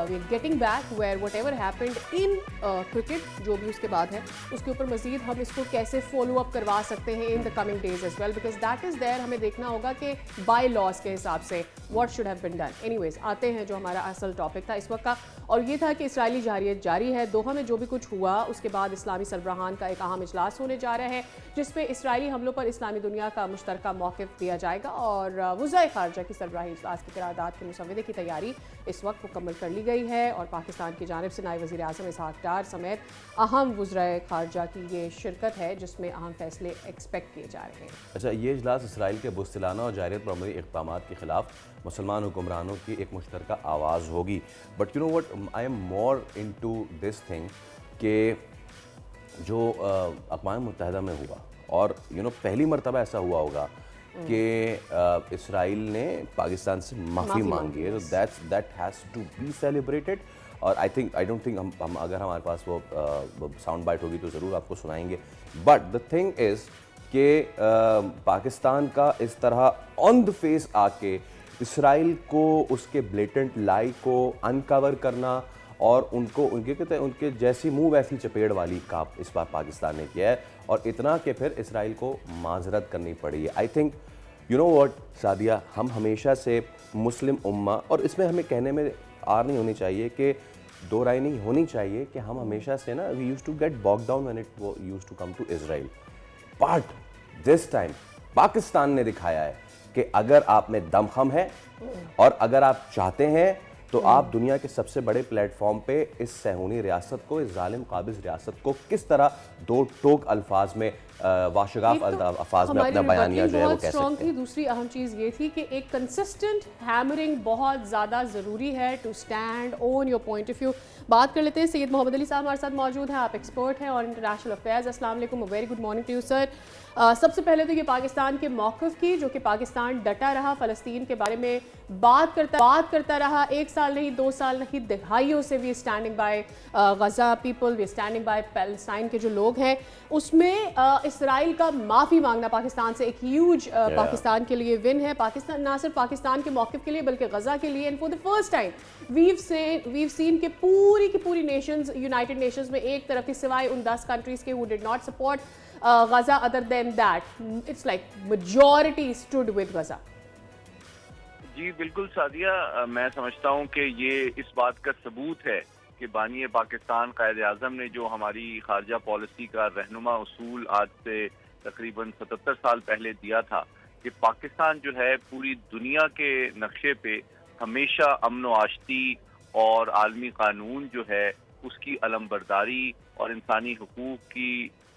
we are getting back where whatever happened in cricket, जो भी उसके बाद है उसके ऊपर मजीद हम इसको कैसे फॉलो अप करवा सकते हैं in the coming days as well, because that is there. हमें देखना होगा कि बाय लॉज के हिसाब से what should have been done. Anyways, आते हैं जो हमारा असल टॉपिक था इस वक्त का, और ये था कि इसराइली जहारियत जारी है। दोहा में जो भी कुछ हुआ होगा। उसके बाद इस्लामी सरबराहान का एक अहम इजलास होने जा रहा है जिसमें इसराइली हमलों पर इस्लामी दुनिया का मुश्तरका मौक़िफ़ दिया जाएगा और वज़ाए ख़ारजा की सरबराही इजलास की क़रारदाद के मुसव्वदे की तैयारी इस वक्त मुकम्मल कर ली गई है और पाकिस्तान की जानिब से नायब वज़ीर आज़म इसहाक़ डार समेत अहम वज़राए ख़ारजा की ये शिरकत है जिसमें अहम फैसले एक्सपेक्ट किए जा रहे हैं। अच्छा, ये इजलास इसराइल के बुस्तिलाना और जायरत पर अमली इक़दामात के ख़िलाफ़ मुसलमान हुक्मरानों की एक मुश्तरका आवाज़ होगी। But you know what, I am more into this thing कि जो अक़वाम मुत्तहिदा में हुआ और पहली मरतबा ऐसा हुआ होगा कि इसराइल ने पाकिस्तान से माफ़ी मांगी है, तो that has to be celebrated. और आई डोंट थिंक हम अगर हमारे पास वो साउंड बाइट होगी तो ज़रूर आपको सुनाएंगे। बट द थिंग इज़ कि पाकिस्तान का इस तरह ऑन द फेस आके इसराइल को उसके ब्लेटेंट लाई को अनकवर करना और उनके जैसी मुंह वैसी चपेड़ वाली काम इस बार पाकिस्तान ने किया है और इतना कि फिर इसराइल को माजरत करनी पड़ी है। I think you know what Sadia, हम हमेशा से मुस्लिम उम्मा, और इसमें हमें कहने में आर नहीं होनी चाहिए कि दो राय नहीं होनी चाहिए कि हम हमेशा से ना we used to get bog down when it used to come to Israel. But this time Pakistan ने दिखाया है कि अगर आप में दमखम है और अगर आप चाहते हैं तो आप दुनिया के सबसे बड़े प्लेटफॉर्म पे इस सहूनी रियासत को, इस जालिम काबिज रियासत को किस तरह दो टोक अल्फाज में वाशगाफ अल्फाज में अपना बयानिया जो है वो कह सकते हैं। दूसरी अहम चीज़ ये थी कि एक कंसिस्टेंट हैमरिंग बहुत ज़्यादा ज़रूरी है to stand on your point of view. बात कर लेते हैं, सैयद मोहम्मद अली साहब हमारे साथ मौजूद हैं, आप एक्सपर्ट हैं और इंटरनेशनल अफेयर्स। अस्सलाम वालेकुम, very good morning to you sir. सबसे पहले तो ये पाकिस्तान के मौक़िफ़ की, जो कि पाकिस्तान डटा रहा, फ़लस्तीन के बारे में बात करता रहा, 1 साल नहीं 2 साल नहीं दहाइयों से we standing by Gaza people, we standing by Palestine के जो लोग हैं। उसमें इसराइल का माफ़ी मांगना पाकिस्तान से एक ह्यूज पाकिस्तान के लिए विन है। पाकिस्तान ना सिर्फ पाकिस्तान के मौक़िफ़ के लिए बल्कि गज़ा के लिए, and for the first time we've seen के पूरी की पूरी नेशंस, यूनाइटेड नेशंस में एक तरफ के सिवाय उन 10 कंट्रीज़ के who did not support Gaza, other than that it's like majority stood with Gaza. जी बिल्कुल सादिया, मैं समझता हूँ कि ये इस बात का सबूत है कि बानी पाकिस्तान कायद आज़म ने जो हमारी खारजा पॉलिसी का रहनुमा उसूल आज से तकरीबन 77 साल पहले दिया था कि पाकिस्तान जो है पूरी दुनिया के नक्शे पे हमेशा अमन व आशती और आलमी कानून जो है उसकी अलमबरदारी और इंसानी हुकूक की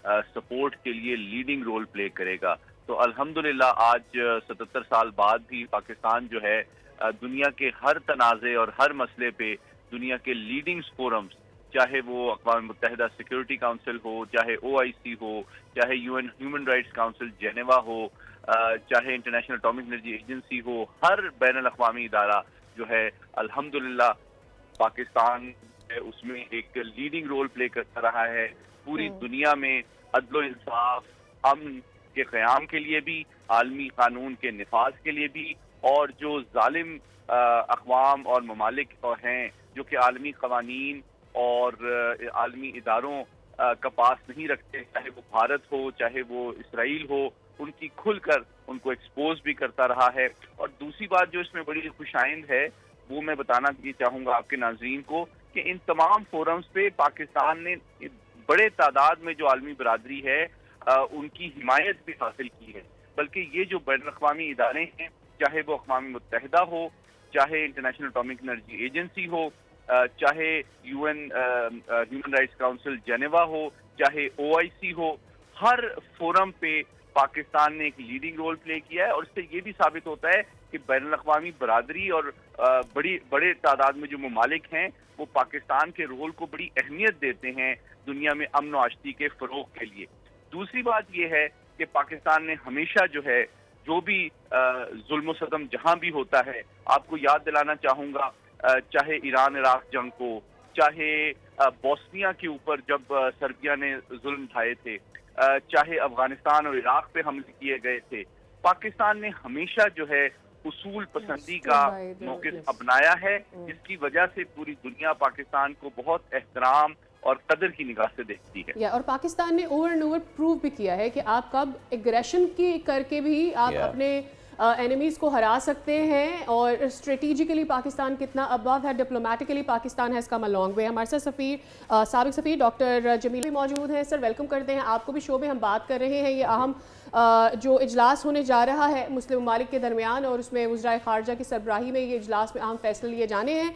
सपोर्ट के लिए लीडिंग रोल प्ले करेगा। तो अल्हम्दुलिल्लाह आज 77 साल बाद भी पाकिस्तान जो है दुनिया के हर तनाज़े और हर मसले पे दुनिया के लीडिंग फोरम्स, चाहे वो अक़वाम मुत्तहिदा सिक्योरिटी काउंसिल हो, चाहे OIC हो, चाहे UN human rights council Geneva हो, चाहे इंटरनेशनल एटॉमिक एनर्जी एजेंसी हो, हर बैनुल अक़वामी इदारा जो है अल्हम्दुलिल्लाह पाकिस्तान उसमें एक लीडिंग रोल प्ले करता रहा है। पूरी दुनिया में अदल इंसाफ, अमन के क़याम के लिए भी, आलमी कानून के निफाज के लिए भी, और जो जालिम अक़वाम और ममालिक हैं जो कि आलमी क़वानीन और आलमी इदारों का पास नहीं रखते, चाहे वो भारत हो चाहे वो इसराइल हो, उनकी खुलकर उनको एक्सपोज भी करता रहा है। और दूसरी बात जो इसमें बड़ी खुशाइंद है वो मैं बताना चाहूँगा आपके नाज़रीन को कि इन तमाम फोरम्स पे पाकिस्तान ने बड़े तादाद में जो आलमी बरादरी है उनकी हिमायत भी हासिल की है। बल्कि ये जो बैनुल-अक़वामी इदारे हैं, चाहे वो अक़वाम मुत्तहिदा हो, चाहे इंटरनेशनल एटॉमिक एनर्जी एजेंसी हो, चाहे UN human rights council Geneva हो, चाहे OIC हो, हर फोरम पे पाकिस्तान ने एक लीडिंग रोल प्ले किया है। और इससे ये भी साबित होता है कि बैनुल-अक़वामी बरादरी और बड़े तादाद में जो ममालिक हैं वो पाकिस्तान के रोल को बड़ी अहमियत देते हैं दुनिया में अमन व आशती के फ़रोग़ के लिए। दूसरी बात यह है कि पाकिस्तान ने हमेशा जो है जो भी जुल्म सतम जहां भी होता है, आपको याद दिलाना चाहूँगा चाहे ईरान इराक जंग को, चाहे बोस्निया के ऊपर जब सर्बिया ने जुल्म ढाए थे, चाहे अफगानिस्तान और इराक पे हमले किए गए थे, पाकिस्तान ने हमेशा जो है उसूल पसंदी का मौक़िफ़ अपनाया है, जिसकी वजह से पूरी दुनिया पाकिस्तान को बहुत एहतराम और कदर की निगाह से देखती है। और पाकिस्तान ने ओवर एंड ओवर प्रूव भी किया है कि आप कब एग्रेशन की करके भी आप अपने एनिमीज़ को हरा सकते हैं और स्ट्रेटिजिकली पाकिस्तान कितना अबव है, diplomatically Pakistan has come a long way. हमारे साथ साबिक सफ़ीर डॉक्टर जमील मौजूद हैं। सर वेलकम करते हैं आपको भी। शो में हम बात कर रहे हैं ये अहम जो इजलास होने जा रहा है मुस्लिम ममालिक के दरमियान, और उसमें वज़राए ख़ारजा की सरबराही में ये इजलास में अहम फैसले लिए जाने हैं।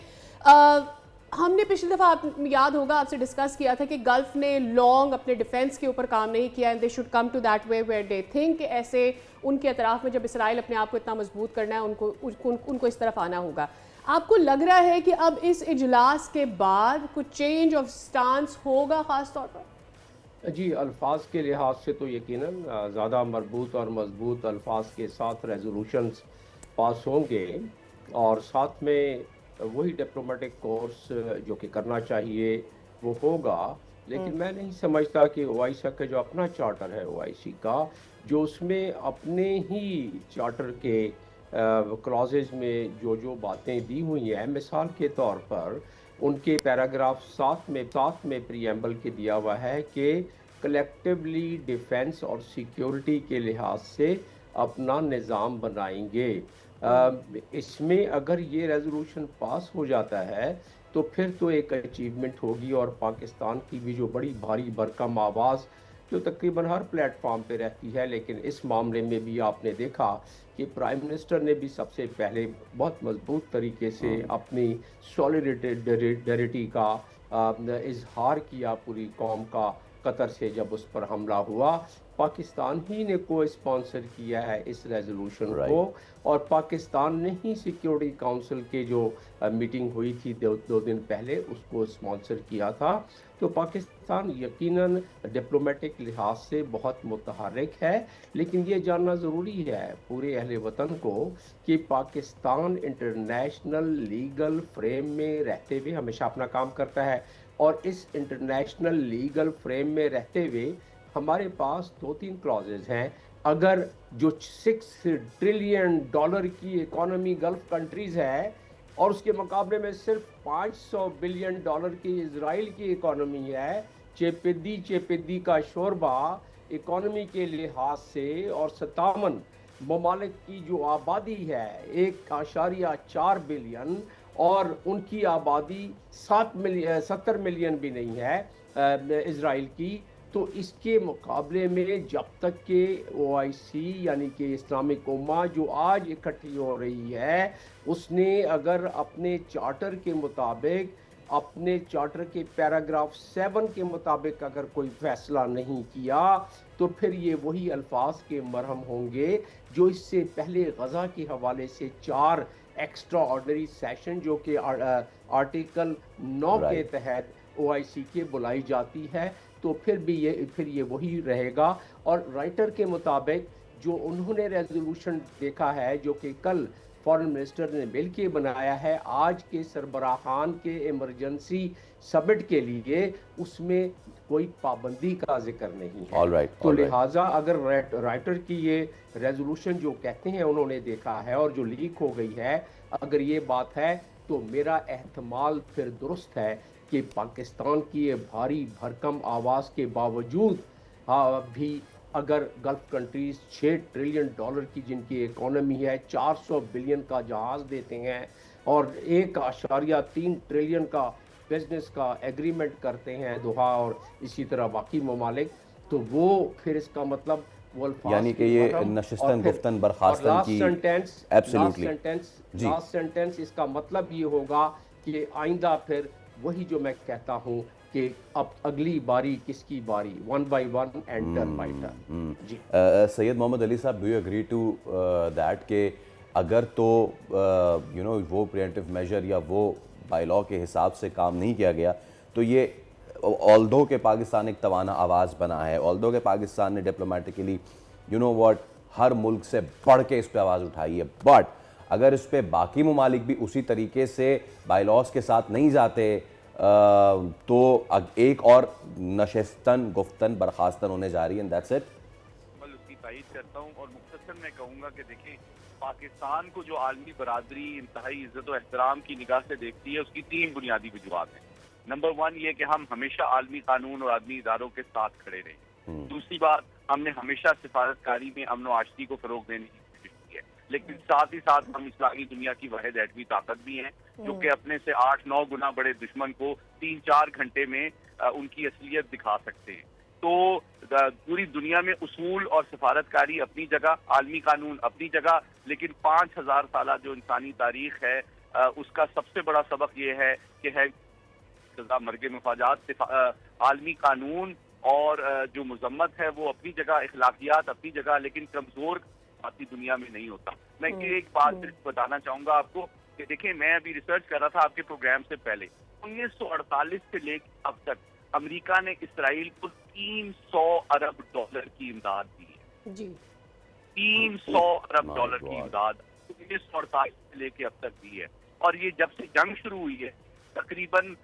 हमने पिछली दफ़ा आप याद होगा आपसे डिस्कस किया था कि गल्फ़ ने लॉन्ग अपने डिफेंस के ऊपर काम नहीं किया, and they should come to that way where they think ऐसे उनके अतराफ़ में जब इसराइल अपने आप को इतना मजबूत करना है उनको इस तरफ आना होगा। आपको लग रहा है कि अब इस इजलास के बाद कुछ चेंज ऑफ स्टांस होगा ख़ास तौर पर? जी, अल्फाज के लिहाज से तो यकीनन ज़्यादा मरबूत और मजबूत अल्फाज के साथ रेजोल्यूशंस पास होंगे और साथ में वही डिप्लोमेटिक कोर्स जो कि करना चाहिए वो होगा। लेकिन मैं नहीं समझता कि ओआईसी का जो अपना चार्टर है ओआईसी का, जो उसमें अपने ही चार्टर के क्लॉजेज में जो बातें दी हुई हैं, मिसाल के तौर पर उनके पैराग्राफ 7 में प्रीएम्बल के दिया हुआ है कि कलेक्टिवली डिफेंस और सिक्योरिटी के लिहाज से अपना निज़ाम बनाएंगे। इसमें अगर ये रेजोल्यूशन पास हो जाता है तो फिर तो एक अचीवमेंट होगी, और पाकिस्तान की भी जो बड़ी भारी भरकम आवाज़ जो तकरीबन हर प्लेटफॉर्म पे रहती है, लेकिन इस मामले में भी आपने देखा कि प्राइम मिनिस्टर ने भी सबसे पहले बहुत मजबूत तरीके से अपनी सॉलिडेरिटी का इजहार किया पूरी कौम का। कतर से जब उस पर हमला हुआ, पाकिस्तान ही ने को स्पॉन्सर किया है इस रेजोल्यूशन को, और पाकिस्तान ने ही सिक्योरिटी काउंसिल के जो मीटिंग हुई थी दो दिन पहले उसको स्पॉन्सर किया था। तो पाकिस्तान यकीनन डिप्लोमेटिक लिहाज से बहुत मुतहर्रिक है, लेकिन ये जानना ज़रूरी है पूरे अहले वतन को कि पाकिस्तान इंटरनेशनल लीगल फ्रेम में रहते हुए हमेशा अपना काम करता है, और इस इंटरनेशनल लीगल फ्रेम में रहते हुए हमारे पास 2-3 क्लॉजेज हैं। अगर जो $6 ट्रिलियन की इकोनॉमी गल्फ कंट्रीज़ है और उसके मुकाबले में सिर्फ $500 बिलियन की इजराइल की इकोनॉमी है, चेपिद्दी का शोरबा इकोनॉमी के लिहाज से, और 57 ममालिक की जो आबादी है 1.4 बिलियन, और उनकी आबादी 70 मिलियन भी नहीं है इजराइल की। तो इसके मुकाबले में जब तक के ओआईसी यानी कि इस्लामिक उम्मा जो आज इकट्ठी हो रही है, उसने अगर अपने चार्टर के मुताबिक, अपने चार्टर के पैराग्राफ 7 के मुताबिक अगर कोई फैसला नहीं किया, तो फिर ये वही अल्फाज के मरहम होंगे जो इससे पहले गज़ा के हवाले से 4 एक्स्ट्रा ऑर्डिनरी सेशन जो कि आर्टिकल 9 के तहत ओआईसी के बुलाई जाती है, तो फिर ये वही रहेगा। और राइटर के मुताबिक जो उन्होंने रेजोल्यूशन देखा है जो कि कल फॉरेन मिनिस्टर ने मिल के बनाया है आज के सरबराहान के इमरजेंसी समिट के लिए, उसमें कोई पाबंदी का जिक्र नहीं है। तो लिहाजा अगर राइटर की ये रेजोल्यूशन जो कहते हैं उन्होंने देखा है और जो लीक हो गई है, अगर ये बात है तो मेरा एहतमाल फिर दुरुस्त है कि पाकिस्तान की ये भारी भरकम आवाज़ के बावजूद भी अगर गल्फ कंट्रीज $6 ट्रिलियन की जिनकी इकोनॉमी है, 400 बिलियन का जहाज़ देते हैं और 1.3 ट्रिलियन का बिजनेस का एग्रीमेंट करते हैं दोहा और इसी तरह बाकी ममालिक, तो वो फिर इसका मतलब यानी कि ये नशिस्तन गुफ्तन बर्खास्तन की लास्ट सेंटेंस इसका मतलब ये होगा कि आइंदा फिर वही जो मैं कहता हूँ कि अब अगली बारी किसकी बारी, 1 by 1 and turn by turn. जी Syed Mohammad Ali sahab, do you agree to that के अगर तो वो प्रिवेंटिव मेजर या वो बाय लॉ के हिसाब से काम नहीं किया गया, तो ये ऑल्दो के पाकिस्तान एक तवाना आवाज़ बना है, ऑल्दो के पाकिस्तान ने डिप्लोमेटिकली हर मुल्क से बढ़ के इस पर आवाज़ उठाई है, बट अगर इस पर बाकी ममालिक भी उसी तरीके से बाय लॉज के साथ नहीं जाते तो एक और नशिस्तन गुफ्तन बर्खास्तन होने जा रही है। That's it. उसकी तायीद करता हूँ और मुख्तसर मैं कहूँगा कि देखिए, पाकिस्तान को जो आलमी बरादरी इंतहाई इज्जत और एहतराम की निगाह से देखती है, उसकी 3 बुनियादी वजूहात हैं। नंबर 1 ये कि हम हमेशा आलमी कानून और आदमी इदारों के साथ खड़े रहे। दूसरी बात, हमने हमेशा सिफारतकारी में अमन व आशती को फरोग देने की कोशिश की है। लेकिन साथ ही साथ हम इस्लामी दुनिया की वाहिद एटमी ताकत भी हैं, जो कि अपने से 8-9 गुना बड़े दुश्मन को 3-4 घंटे में उनकी असलियत दिखा सकते हैं। तो पूरी दुनिया में उसूल और सफारतकारी अपनी जगह, आलमी कानून अपनी जगह, लेकिन 5000 साल जो इंसानी तारीख है उसका सबसे बड़ा सबक ये है कि है सजा मर्ग मुफाजात, आलमी कानून और जो मजम्मत है वो अपनी जगह, इखलाकियात अपनी जगह, लेकिन कमजोर बाकी दुनिया में नहीं होता। मैं एक बात सिर्फ बताना चाहूंगा आपको कि देखिए, मैं अभी रिसर्च कर रहा था आपके प्रोग्राम से पहले, 1948 से लेकर अब तक अमेरिका ने इसराइल को $300 अरब की इमदाद दी है जी। 300 अरब डॉलर की इमदाद 1948 से लेके अब तक दी है। और ये जब से जंग शुरू हुई है तकरीबन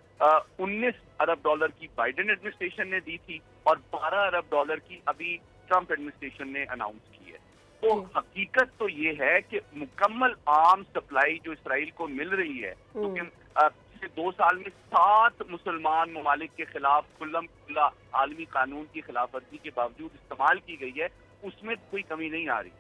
19 अरब डॉलर की बाइडेन एडमिनिस्ट्रेशन ने दी थी और 12 अरब डॉलर की अभी ट्रंप एडमिनिस्ट्रेशन ने अनाउंस की है। तो हकीकत तो ये है कि मुकम्मल आर्म सप्लाई जो इसराइल को मिल रही है, क्योंकि पिछले 2 साल में 7 मुसलमान ममालिक के खिलाफ खुल्लम खुल्ला आलमी कानून की खिलाफ वर्जी के बावजूद इस्तेमाल की गई है, उसमें कोई कमी नहीं आ रही।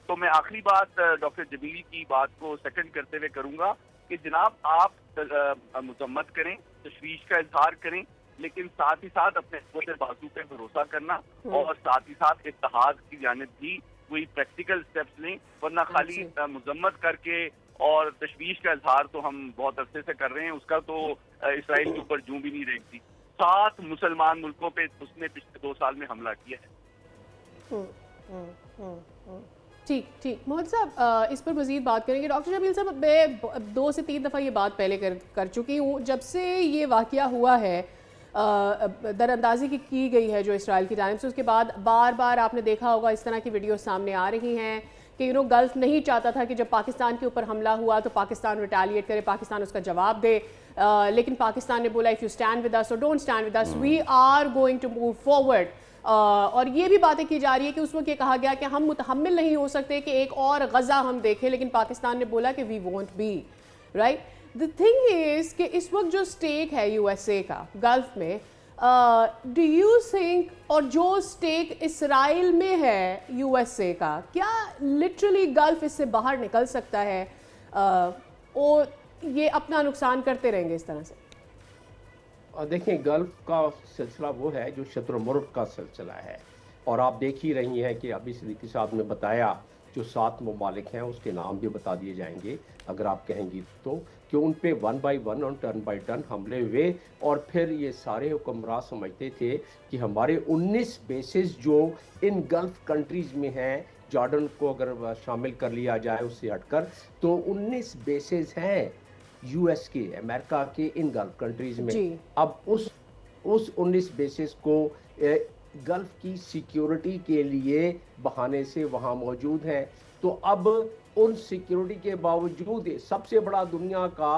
तो मैं आखिरी बात डॉक्टर जमील की बात को सेकंड करते हुए करूंगा कि जनाब आप मजम्मत करें, तशवीश का इजहार करें, लेकिन साथ ही साथ अपने पूरे बाजू पे भरोसा करना और साथ ही साथ इत्तेहाद की जानिब भी कोई प्रैक्टिकल स्टेप्स लें, वरना खाली मजम्मत करके और तशवीश का इजहार तो हम बहुत अरसे से कर रहे हैं, उसका तो इसराइल के ऊपर जूं भी नहीं रेंगती। 7 मुसलमान मुल्कों पे उसने पिछले 2 साल में हमला किया है। ठीक मोहन साहब, इस पर मज़ीद बात करेंगे। डॉक्टर जमील साहब, मैं 2 से 3 दफ़ा ये बात पहले कर चुकी हूँ। जब से ये वाक़या हुआ है, दरअंदाजी की गई है जो इसराइल की जानिब से, उसके बाद बार बार आपने देखा होगा इस तरह की वीडियो सामने आ रही हैं कि गल्फ नहीं चाहता था कि जब पाकिस्तान के ऊपर हमला हुआ तो पाकिस्तान रिटेलिएट करे, पाकिस्तान उसका जवाब दे, लेकिन पाकिस्तान ने बोला if you stand with us और don't stand with us we are going to move forward. और ये भी बातें की जा रही है कि उस वक्त ये कहा गया कि हम मुतहम्मिल नहीं हो सकते कि एक और गज़ा हम देखें, लेकिन पाकिस्तान ने बोला कि we won't be right. The thing is कि इस वक्त जो स्टेक है यूएसए का गल्फ में, डू यू थिंक, और जो स्टेक इसराइल में है यूएसए का, क्या लिटरली गल्फ इससे बाहर निकल सकता है और ये अपना नुकसान करते रहेंगे इस तरह से? देखिए, गल्फ का सिलसिला वो है जो शत्रुमुर्ग का सिलसिला है, और आप देख ही रही हैं कि अभी सिद्दीकी साहब ने बताया जो 7 ममालिक हैं उसके नाम भी बता दिए जाएंगे अगर आप कहेंगी तो, कि उन पे 1 बाई 1 और टर्न बाई टर्न हमले हुए। और फिर ये सारे हुक्मरान समझते थे कि हमारे 19 बेसिस जो इन गल्फ कंट्रीज़ में हैं, जॉर्डन को अगर शामिल कर लिया जाए उससे हटकर, तो 19 बेसिस हैं यूएस के, अमेरिका के इन गल्फ कंट्रीज में। अब उस 19 बेसिस को गल्फ की सिक्योरिटी के लिए बहाने से वहाँ मौजूद हैं। तो अब उन सिक्योरिटी के बावजूद सबसे बड़ा दुनिया का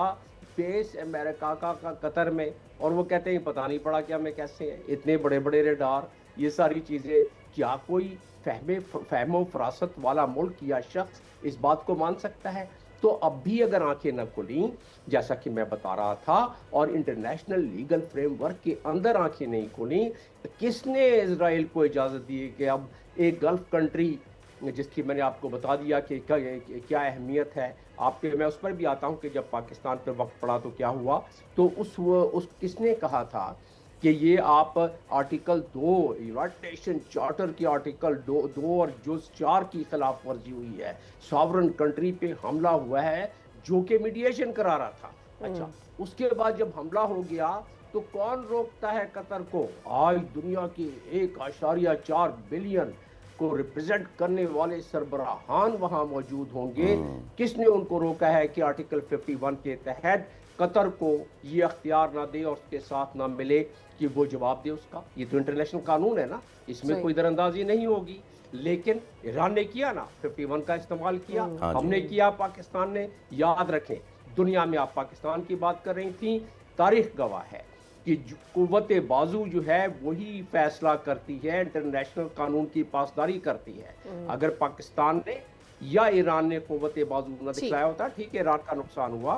बेस अमेरिका का कतर में, और वो कहते हैं पता नहीं पड़ा क्या में कैसे हैं, इतने बड़े बड़े रेडार, ये सारी चीज़ें, क्या कोई फहमो फरासत वाला मुल्क या शख्स इस बात को मान सकता है? तो अब भी अगर आंखें न खुली, जैसा कि मैं बता रहा था, और इंटरनेशनल लीगल फ्रेमवर्क के अंदर आंखें नहीं खुली, तो किसने इजराइल को इजाज़त दी कि अब एक गल्फ कंट्री जिसकी मैंने आपको बता दिया कि क्या अहमियत है आपके, मैं उस पर भी आता हूं कि जब पाकिस्तान पर वक्त पड़ा तो क्या हुआ, तो उस किसने कहा था कि ये आप आर्टिकल 2 यूनाइटेड नेशन चार्टर के आर्टिकल 2 और जुज़ 4 की खिलाफ वर्जी हुई है, सॉवरन कंट्री पे हमला हुआ है जो कि मीडिएशन करा रहा था। अच्छा, उसके बाद जब हमला हो गया तो कौन रोकता है कतर को? आज दुनिया के 1.4 बिलियन को रिप्रेजेंट करने वाले सरबराहान वहां मौजूद होंगे। किसने उनको रोका है कि आर्टिकल 51 के तहत कतर को ये अख्तियार ना दे और उसके साथ ना मिले कि वो जवाब दे उसका? ये तो इंटरनेशनल कानून है ना, इसमें कोई दरअंदाजी नहीं होगी। लेकिन ईरान ने किया ना, 51 का इस्तेमाल किया, हमने किया, पाकिस्तान ने। याद रखें, दुनिया में आप पाकिस्तान की बात कर रही थी, तारीख गवाह है कि कुव्वत बाजू जो है वही फैसला करती है, इंटरनेशनल कानून की पासदारी करती है। अगर पाकिस्तान ने या ईरान ने कुव्वत बाजू न दिखलाया होता, ठीक है, ईरान का नुकसान हुआ,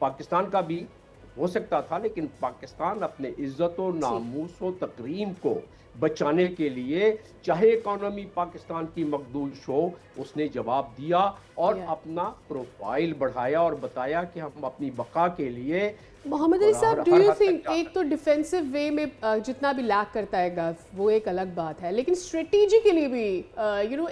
पाकिस्तान का भी हो सकता था, लेकिन पाकिस्तान अपने इज्जत और नामूस और तकरीम को बचाने के लिए, चाहे इकोनॉमी पाकिस्तान की मखदूश हो, उसने जवाब दिया और अपना प्रोफाइल बढ़ाया और बताया कि हम अपनी बका के लिए Mohammad Ali sahab, do her you हद तक थिंक जा एक तो डिफेंसिव वे में जितना भी लैक करता है गल्फ, वो एक अलग बात है, लेकिन स्ट्रेटेजिकली भी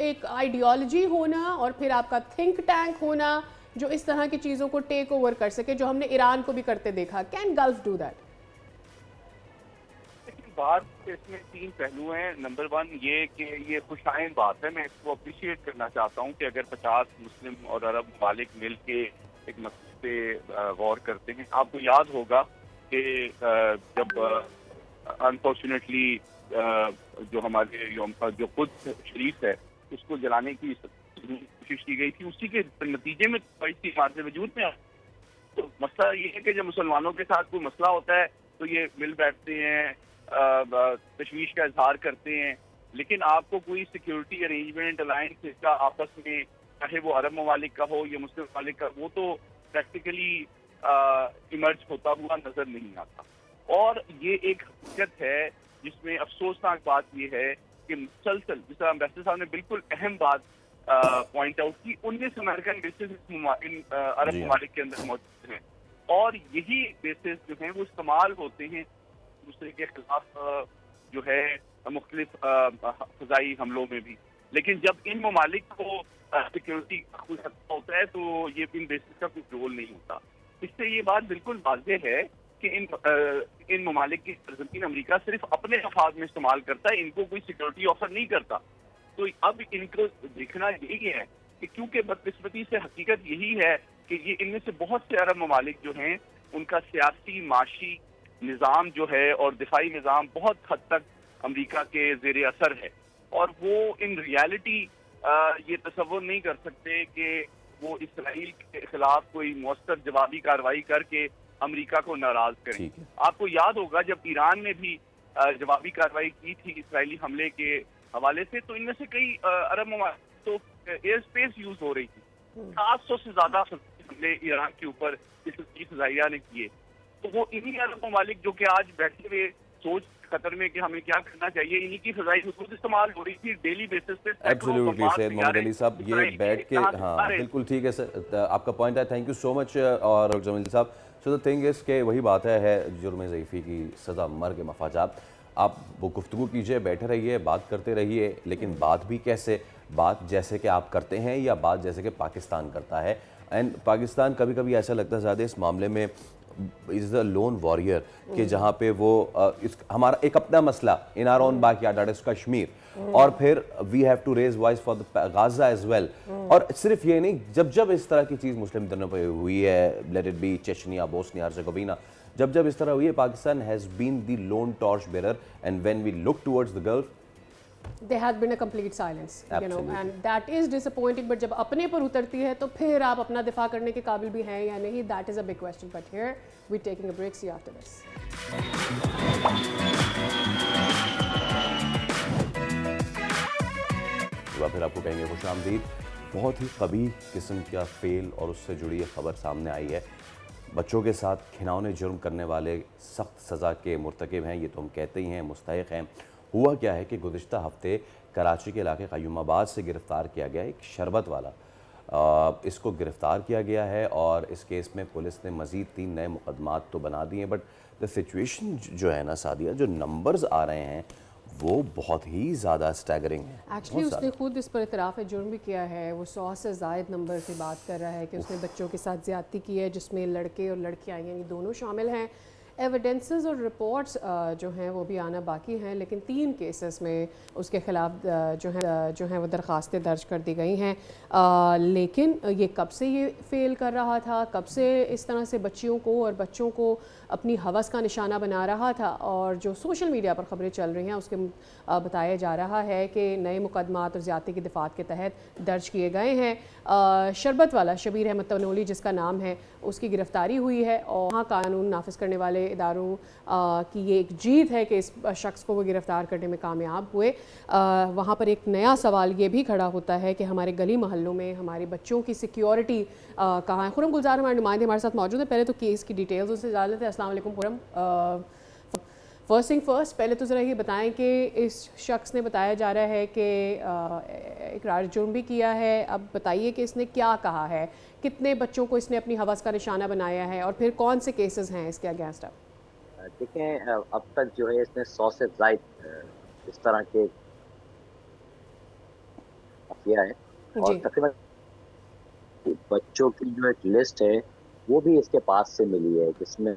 एक आइडियोलॉजी होना और फिर आपका थिंक टैंक होना जो इस तरह की चीज़ों को टेक ओवर कर सके, जो हमने ईरान को भी करते देखा, कैन गल्फ डू दैट? बात इसमें 3 पहलू हैं। नंबर 1 ये कि ये खुशाइन बात है, मैं इसको अप्रिशिएट करना चाहता हूँ कि अगर 50 मुस्लिम और अरब ममालिक मिल के एक मसले पे वॉर करते हैं। आपको याद होगा कि जब अनफॉर्चुनेटली जो हमारे जो कुद्स शरीफ है उसको जलाने की कोशिश की गई थी, उसी के नतीजे में इसी मार्ज वजूद में तो मसला ये है कि जब मुसलमानों के साथ कोई मसला होता है तो ये मिल बैठते हैं, तशवीश का इजहार करते हैं, लेकिन आपको कोई सिक्योरिटी अरेंजमेंट अलायंस इसका आपस में, चाहे वो अरब ममालिक का हो या मुस्लिम ममालिक का, वो तो प्रैक्टिकली इमर्ज होता हुआ नजर नहीं आता। और ये एक हकीकत है जिसमें अफसोसनाक बात ये है कि मुसलसल, जिस तरह एम्बेसडर साहब ने बिल्कुल अहम बात पॉइंट आउट की, 19 अमेरिकन बेसिस इन अरब ममालिक के अंदर मौजूद हैं और यही बेसिस जो हैं वो इस्तेमाल होते हैं दूसरे के खिलाफ जो है मुख्तलिफ फजाई हमलों में भी। लेकिन जब इन ममालिक को सिक्योरिटी का कोई खतरा होता है तो ये इन बेसिस का कोई रोल नहीं होता। इससे ये बात बिल्कुल वाज़ेह है कि इन ममालिक की सरजमीन अमेरिका सिर्फ अपने मफाद में इस्तेमाल करता है, इनको कोई सिक्योरिटी ऑफर नहीं करता। तो अब इनको देखना यही है कि क्योंकि बदकिस्मती से हकीकत यही है कि ये इनमें से बहुत से अरब ममालिक जो हैं उनका सियासी माशी निज़ाम जो है और दिफाई निज़ाम बहुत हद तक अमेरिका के ज़ेरे असर है और वो इन रियलिटी ये तसव्वुर नहीं कर सकते कि वो इसराइल के खिलाफ कोई मौसर जवाबी कार्रवाई करके अमेरिका को नाराज करें। आपको याद होगा जब ईरान ने भी जवाबी कार्रवाई की थी इसराइली हमले के हवाले से, तो इनमें से कई अरब ममालिक तो एयर स्पेस यूज हो रही थी। 700 से ज्यादा हमले ईरान के ऊपर इसराइली फ़ज़ाइया ने किए। तो वो इन्हीं अरब ममालिक जो कि आज बैठे हुए सोच खतर में कि हमें क्या करना चाहिए, इन्हीं की फ़ज़ाई हुकूमत इस्तेमाल हो रही थी डेली बेसिस पे। एब्सोल्युटली सैयद मोहम्मद अली साहब, ये बैठ के, हाँ बिल्कुल ठीक है सर, आपका पॉइंट है, थैंक यू सो मच। और जमील साहब, सो द थिंग इज़ के वही बात है जुर्म ज़ईफ़ी की सज़ा मर के मफाजात। आप वो गुफ्तगू कीजिए, बैठे रहिए, बात करते रहिए, लेकिन बात भी कैसे, बात जैसे कि आप करते हैं या बात जैसे कि पाकिस्तान करता है। एंड पाकिस्तान कभी कभी ऐसा लगता है ज़्यादा इस मामले में इज़ द लोन वॉरियर कि जहाँ पे वो हमारा एक अपना मसला in our own backyard, that is Kashmir, और फिर we have to raise voice for the Gaza as well. और सिर्फ ये नहीं, जब जब इस तरह की चीज़ मुस्लिम दिनों पर हुई है, let it be Chechnya, Bosnia Herzegovina, जब जब इस तरह हुई है, Pakistan has been the lone torch bearer, and when we look towards the Gulf there has been a complete silence, you know, and that is disappointing. But जब अपने पर उतरती है तो फिर आप अपना दिफा करने के काबिल भी हैं या नहीं, that is a big question. But here we taking a break. See you after this. फिर आपको कहेंगे खुशामदीद। बहुत ही कबीह किस्म का फेल और उससे जुड़ी ये खबर सामने आई है। बच्चों के साथ घिनौने जुर्म करने वाले सख्त सज़ा के मुर्तकिब हैं, ये तो हम कहते ही हैं, मुस्तहिक हैं। हुआ क्या है कि गुज़िश्ता हफ्ते कराची के इलाके क़य्यूमाबाद से गिरफ़्तार किया गया एक शरबत वाला, इसको गिरफ़्तार किया गया है और इस केस में पुलिस ने मज़ीद 3 नए मुकदमात तो बना दिए। बट द सिचुएशन जो है ना सादिया, जो नंबर्स आ रहे हैं वो बहुत ही ज़्यादा स्टैगरिंग है। एक्चुअली उसने खुद इस पर इतराफ़ जुर्म भी किया है। वो 100 से ज़ायद नंबर से बात कर रहा है कि उसने बच्चों के साथ ज़्यादती की है, जिसमें लड़के और लड़कियाँ यानी दोनों शामिल हैं। एविडेंसेस और रिपोर्ट्स जो हैं वो भी आना बाकी हैं, लेकिन 3 केसेस में उसके ख़िलाफ़ जो है वो दरख्वास्तें दर्ज कर दी गई हैं। लेकिन ये कब से ये फ़ेल कर रहा था, कब से इस तरह से बच्चियों को और बच्चों को अपनी हवस का निशाना बना रहा था, और जो सोशल मीडिया पर ख़बरें चल रही हैं उसके बताया जा रहा है कि नए मुकदमात और ज़्यादती की दफ़ात के तहत दर्ज किए गए हैं। शरबत वाला शबीर अहमद तनोली जिसका नाम है, उसकी गिरफ़्तारी हुई है और वहाँ कानून नाफिज करने वाले बड़े इदारों की ये एक जीत है कि इस शख्स को वो गिरफ्तार करने में कामयाब हुए। वहाँ पर एक नया सवाल ये भी खड़ा होता है कि हमारे गली मोहल्लों में हमारे बच्चों की सिक्योरिटी कहाँ है। खुरम गुलजार हमारे नुमाइंदे हमारे साथ मौजूद है। पहले तो केस की डिटेल्स उनसे जान लेते हैं। अस्सलाम वालेकुम खुरम। फर्स्ट थिंग फर्स्ट, पहले तो ज़रा ये बताएं कि इस शख्स ने बताया जा रहा है कि इकरार जुर्म भी किया है। अब बताइए कि इसने क्या कहा है, कितने बच्चों को इसने अपनी हवस का निशाना बनाया है और फिर कौन से केसेस हैं इसके अगेंस्ट? अब देखें, अब तक जो है इसने 100 से ज़ायद इस तरह के किया है और तकरीबन बच्चों की जो एक लिस्ट है वो भी इसके पास से मिली है, जिसमें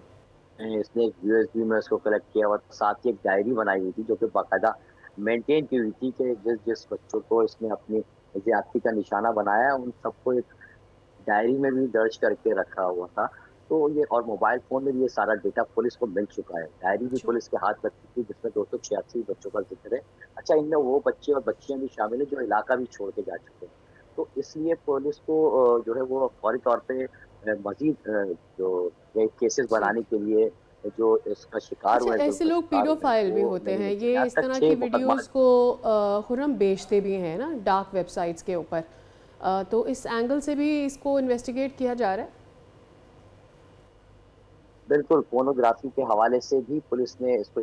इसने एक यूएसबी में उसको कलेक्ट किया और साथ ही एक डायरी बनाई हुई थी जो कि बाकायदा मेंटेन की हुई थी कि जिस जिस बच्चों को इसने अपनी ज्यादती का निशाना बनाया उन सबको एक डायरी में भी दर्ज करके रखा हुआ था। तो ये और मोबाइल फोन में भी ये सारा डेटा पुलिस को मिल चुका है। डायरी भी पुलिस के हाथ लगती थी जिसमें 286 बच्चों का जिक्र है। अच्छा, इनमें वो बच्चे और बच्चियां भी शामिल है जो इलाका भी छोड़ के जा चुके हैं। तो इसलिए पुलिस को जो है वो फौरी तौर पे मजीद जो केसेस बनाने के लिए जो इसका शिकार हुआ है, ऐसे लोग पीडोफाइल भी होते हैं, ये इस तरह की वीडियोस को खुरम बेचते भी हैं ना डार्क वेबसाइट्स के ऊपर, तो इस एंगल से भी इसको इन्वेस्टिगेट किया जा रहा है। बिल्कुल, पोर्नोग्राफी के हवाले से भी पुलिस ने इसको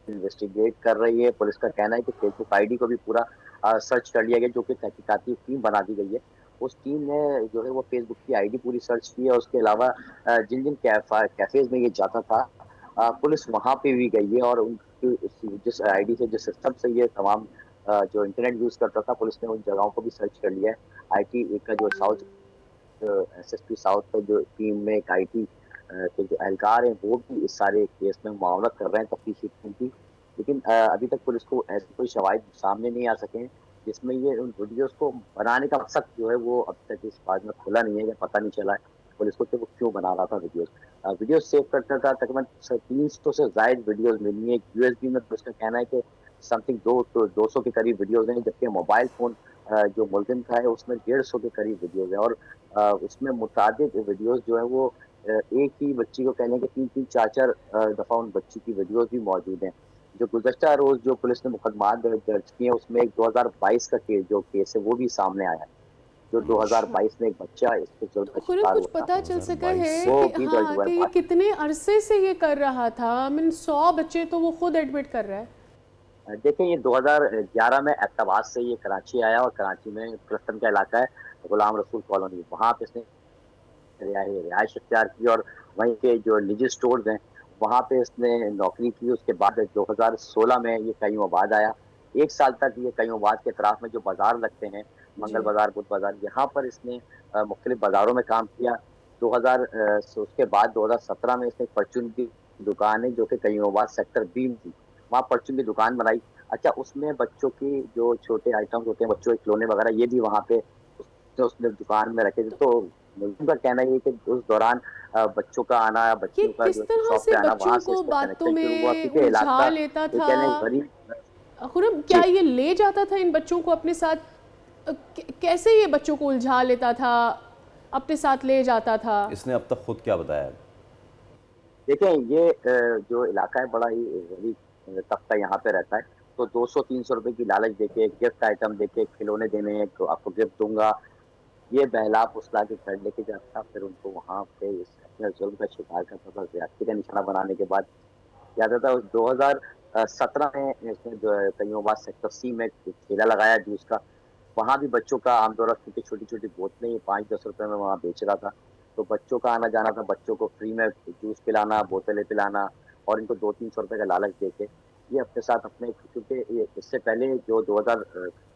इन्वेस्टिगेट कर रही है। पुलिस का कहना है कि फेसबुक आईडी को भी पूरा सर्च कर लिया गया, जो कि तहकीकाती टीम बना दी गई है। उस टीम ने जो है वो फेसबुक की आईडी पूरी सर्च की है। उसके अलावा जिन जिन कैफेज में ये जाता था पुलिस वहाँ पे भी गई है और उनकी जिस आईडी से जिस सिस्टम से ये तमाम जो इंटरनेट यूज करता था पुलिस ने उन जगहों को भी सर्च कर लिया है। आईटी का जो साउथ एसएसपी साउथ का जो टीम में एक आईटी के जो एहलकार हैं वो भी इस सारे केस में मामलत कर रहे हैं तफ्तीशी टीम की। लेकिन अभी तक पुलिस को ऐसे कोई शवाहिद सामने नहीं आ सके हैं जिसमें ये उन वीडियोस को बनाने का मकसद जो है वो अब तक इस बात में खुला नहीं है या पता नहीं चला है पुलिस को कि वो क्यों बना रहा था वीडियोस सेव करता था। तकरीबन 300 से ज़ायद वीडियोस मिली है। यूएसबी में तो उसका कहना है कि समथिंग 200 के करीब वीडियोस हैं, जबकि मोबाइल फोन जो मुलजिम का है उसमें 150 के करीब वीडियोस है और उसमें मुताबिक वीडियोस जो है वो एक ही बच्ची को कहने के 3-3 4-4 दफ़ा उन बच्ची की वीडियोस भी मौजूद हैं। जो गुज़श्ता रोज़ जो पुलिस ने मुकदमा दर्ज किए हैं उसमें एक 2022 का केस है वो भी सामने आया है, जो 2022 में एक बच्चा इसके जुल्म का शिकार कुछ पता चल सका है कि हाँ कि ये कितने अरसे से ये कर रहा था? 100 बच्चे तो वो खुद एडमिट कर रहा है। देखिए, ये 2011 में एबटाबाद से ये कराची आया और कराची में क्लस्टन का इलाका है गुलाम रसूल कॉलोनी, वहाँ पे इसने रिहाइश इख्तियार की और वहीं के जो निजी स्टोर्स हैं वहाँ पे इसने नौकरी की। उसके बाद 2016 में ये कईमाबाद आया। 1 साल तक ये कईमाबाद के अतराफ में जो बाजार लगते हैं, मंगल बाजार, बुध बाजार, यहाँ पर इसने मुख्तलिफ बाजारों में काम किया। उसके बाद 2017 में इसने परचून की दुकान है जो कि कईमाबाद सेक्टर बी में थी, वहाँ परचून की दुकान बनाई। अच्छा, उसमें बच्चों की जो छोटे आइटम्स होते हैं, बच्चों के खिलौने वगैरह, ये भी वहाँ पे उसने दुकान में रखे थे। तो मुझे का कहना ये कि उस दौरान बच्चों का आना, बच्चों का जो शॉप पे आना, वहाँ से इसका कनेक्शन शुरू हुआ क्योंकि इलाका लेता था। खुरम, क्या ये ले जाता था इन बच्चों को अपने साथ? कैसे ये बच्चों को उलझा लेता था, अपने साथ ले जाता था? इसने अब तक खुद क्या बताया? देखिए, ये जो इलाका है बड़ा ही गरीब तबका यहाँ पे रहता है। तो 200-300 रुपए की लालच देके, गिफ्ट आइटम देके, खिलौने देने हैं तो आपको गिफ्ट दूंगा, ये बहला फुसला के घर लेके जाता था। फिर उनको वहाँ पे अपने जुल्म का शिकार करता था। ज्यादती का निशाना बनाने के बाद याद आता 2017 में इसने जो कईमाबाद सेक्टर सी में ठेला लगाया जूस का। वहाँ भी बच्चों का आमदोरफ्त क्योंकि छोटी छोटी बोतलें 5-10 रुपए में वहाँ बेच रहा था। तो बच्चों का आना जाना था, बच्चों को फ्री में जूस पिलाना, बोतलें पिलाना और इनको 200-300 रुपए का लालच देके ये अपने साथ अपने, क्योंकि इससे पहले जो 2000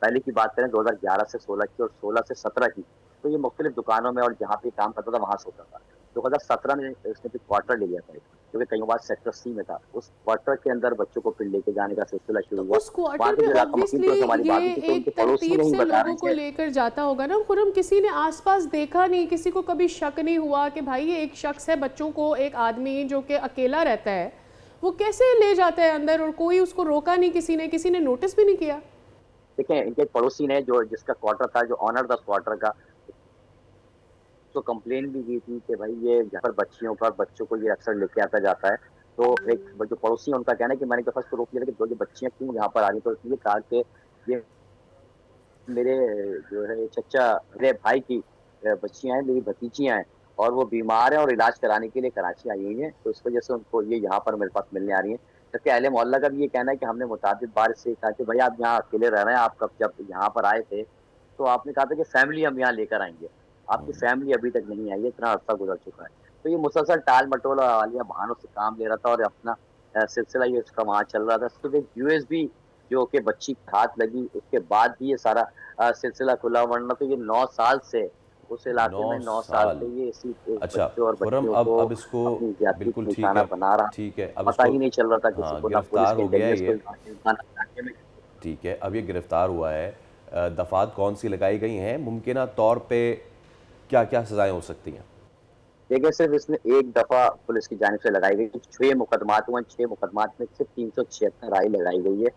पहले की बात करें 2011 से 16 की और 16 से 17 की, तो ये मुख्तलिफ दुकानों में और जहाँ पे काम करता था वहाँ सोता था। 2017 में इसने फिर क्वार्टर ले लिया था जो कि कईमाबाद सेक्टर सी में था। उस क्वार्टर के अंदर बच्चों को फिर लेके जाने का सिलसिला शुरू हुआ। उस क्वार्टर में ऑब्वियसली ये एक तरतीब से लोगों को लेकर जाता होगा ना खुरम। किसी ने आसपास देखा नहीं, किसी को कभी शक नहीं हुआ कि भाई ये एक शख्स है, बच्चों को, एक आदमी जो कि अकेला रहता है, वो कैसे ले जाता है अंदर और कोई उसको रोका नहीं, किसी ने नोटिस भी नहीं किया? देखिए, इनके पड़ोसी ने जो जिसका क्वार्टर था, जो ऑनर था क्वार्टर का, उसको कंप्लेन भी की थी कि भाई ये यहाँ पर बच्चों को ये अक्सर लेके आता जाता है। तो एक जो पड़ोसी है उनका कहना है कि मैंने फर्स्ट को रोक लिया था कि 2 ये बच्चियाँ क्यों यहाँ पर आ रही हैं? तो उसने ये कहा कि ये मेरे जो है चचा मेरे भाई की बच्चियाँ हैं, मेरी भतीजियाँ हैं और वो बीमार हैं और इलाज कराने के लिए कराची आई हुई हैं, तो इस वजह से उनको ये यहाँ पर मेरे पास मिलने आ रही हैं। जबकि अहले मोहल्ला का भी ये कहना है कि हमने मुताबिक बार इससे कहा कि भाई आप यहाँ अकेले रह रहे हैं, आप कब जब यहाँ पर आए थे, तो आपने कहा था कि फैमिली हम यहाँ लेकर आएँगे। आपकी फैमिली अभी तक नहीं आई है, इतना अरसा गुज़र चुका है। तो ये मुसलसल टाल-मटोल और आलिया बहानों से काम ले रहा था और अपना सिलसिला ये उसका वहाँ चल रहा था। सिर्फ़ एक यूएसबी जो कि बच्ची के हाथ लगी, उसके बाद भी ये सारा सिलसिला खुला, वरना तो ये 9 साल से उस इलाके में 9 9 साल साल। से ये इसी अच्छा, बच्चों और खुर्रम बच्चियों को अब इसको अपनी ज़्यादती बिल्कुल का ठीक निशाना है, बना रहा। ठीक है। अब पता इसको ही नहीं चल रहा था किसी हाँ, को, ना पुलिस गिरफ्तार की हो गया है इंटेलिजेंस ये, को इलाके में। ठीक है। अब ये गिरफ्तार हुआ है, दफ़ात कौन सी लगाई गई हैं? मुमकिना तौर पे क्या-क्या सज़ाएँ हो सकती हैं? देखिए, सिर्फ़ इसमें एक दफ़ा पुलिस की जानिब से लगाई गई, 6 मुकदमात हुए, 6 मुकदमात में सिर्फ़ 376 राय लगाई गई है,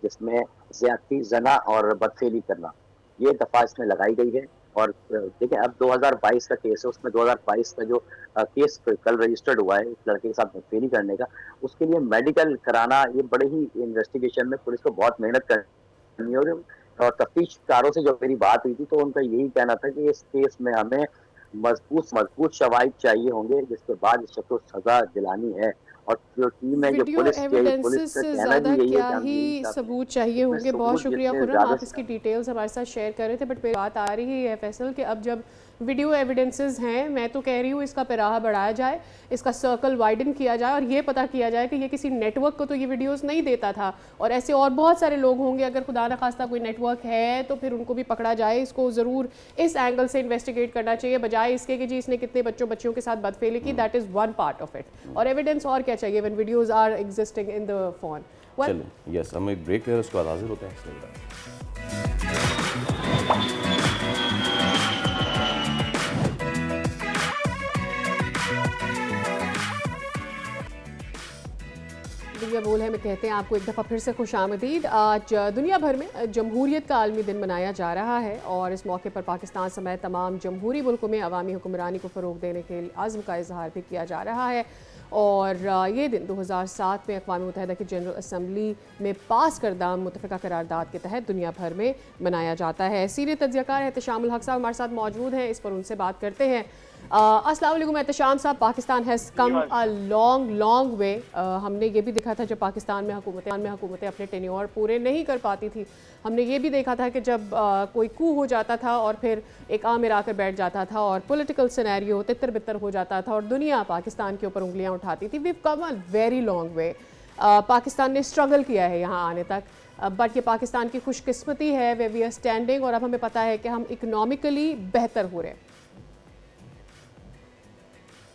जिसमें ज़्यादती, ज़ना और बदफ़ेली करना, ये दफ़ा इसमें लगाई गई है। और देखिए अब 2022 का केस है, उसमें 2022 का जो केस कल रजिस्टर्ड हुआ है, इस लड़के के साथ बदफ़ेली करने का, उसके लिए मेडिकल कराना ये बड़े ही इन्वेस्टिगेशन में पुलिस को बहुत मेहनत करनी है। और तफ्तीशकारों से जब मेरी बात हुई थी, तो उनका यही कहना था कि इस केस में हमें मज़बूत शवाहिद चाहिए होंगे, जिसके बाद इस शख्स को सज़ा दिलानी है। और जो टीम है, जो वीडियो पुलिस एविडेंसेस का से कहना ज़्यादा भी यही है क्या कि हम ही यही चाहते हैं, सबूत चाहिए इसमें होंगे। बहुत सबूत शुक्रिया जितने खुर्रम, ज़्यादा आप से इसकी डिटेल्स हमारे साथ शेयर कर रहे थे। बट मेरी बात आ रही है फैसल कि अब जब वीडियो एविडेंसेस हैं, मैं तो कह रही हूँ इसका पैराहा बढ़ाया जाए, इसका सर्कल वाइडन किया जाए और ये पता किया जाए कि ये किसी नेटवर्क को तो ये वीडियोस नहीं देता था, और ऐसे और बहुत सारे लोग होंगे, अगर खुदा न खास्ता कोई नेटवर्क है तो फिर उनको भी पकड़ा जाए। इसको ज़रूर इस एंगल से इन्वेस्टिगेट करना चाहिए, बजाय इसके कि जी इसने कितने बच्चियों के साथ बदफेली की। That is one part of it. और एविडेंस और क्या चाहिए when videos are existing in the phone. चलिए, यस, हम एक ब्रेक ले रहे हैं, उसके बाद हाज़िर होते हैं इसके बाद। दुनिया बोल है में कहते हैं आपको एक दफ़ा फिर से खुशामदीद। आज दुनिया भर में जमहूरियत का आलमी दिन मनाया जा रहा है और इस मौके पर पाकिस्तान समेत तमाम जमहूरी मुल्कों में अवामी हुक्मरानी को फ़रोग देने के आज़म का इजहार भी किया जा रहा है। और ये दिन 2007 में अक़वाम मुत्तहिदा की जनरल असम्बली में पास करदा मुत्तफ़िका करारदाद के तहत दुनिया भर में मनाया जाता है। सीनियर तज्ज़ियाकार एहतशामुल हक साहब हमारे साथ मौजूद हैं, इस पर उनसे बात करते हैं। अस्सलाम वालेकुम एहतशाम साहब, Pakistan has come a long way. हमने ये भी देखा था जब पाकिस्तान में हुकूमतें अपने टेन्योर पूरे नहीं कर पाती थी, हमने ये भी देखा था कि जब कोई कू हो जाता था और फिर एक आमिर आकर बैठ जाता था और पॉलिटिकल सिनेरियो तितर बितर हो जाता था और दुनिया पाकिस्तान के ऊपर उंगलियां उठाती थी। We come a very long way. Pakistan ने स्ट्रगल किया है यहाँ आने तक, बट ये पाकिस्तान की खुशकिस्मती है वे वी आर स्टैंडिंग, और अब हमें पता है कि हम इकनॉमिकली बेहतर हो रहे हैं।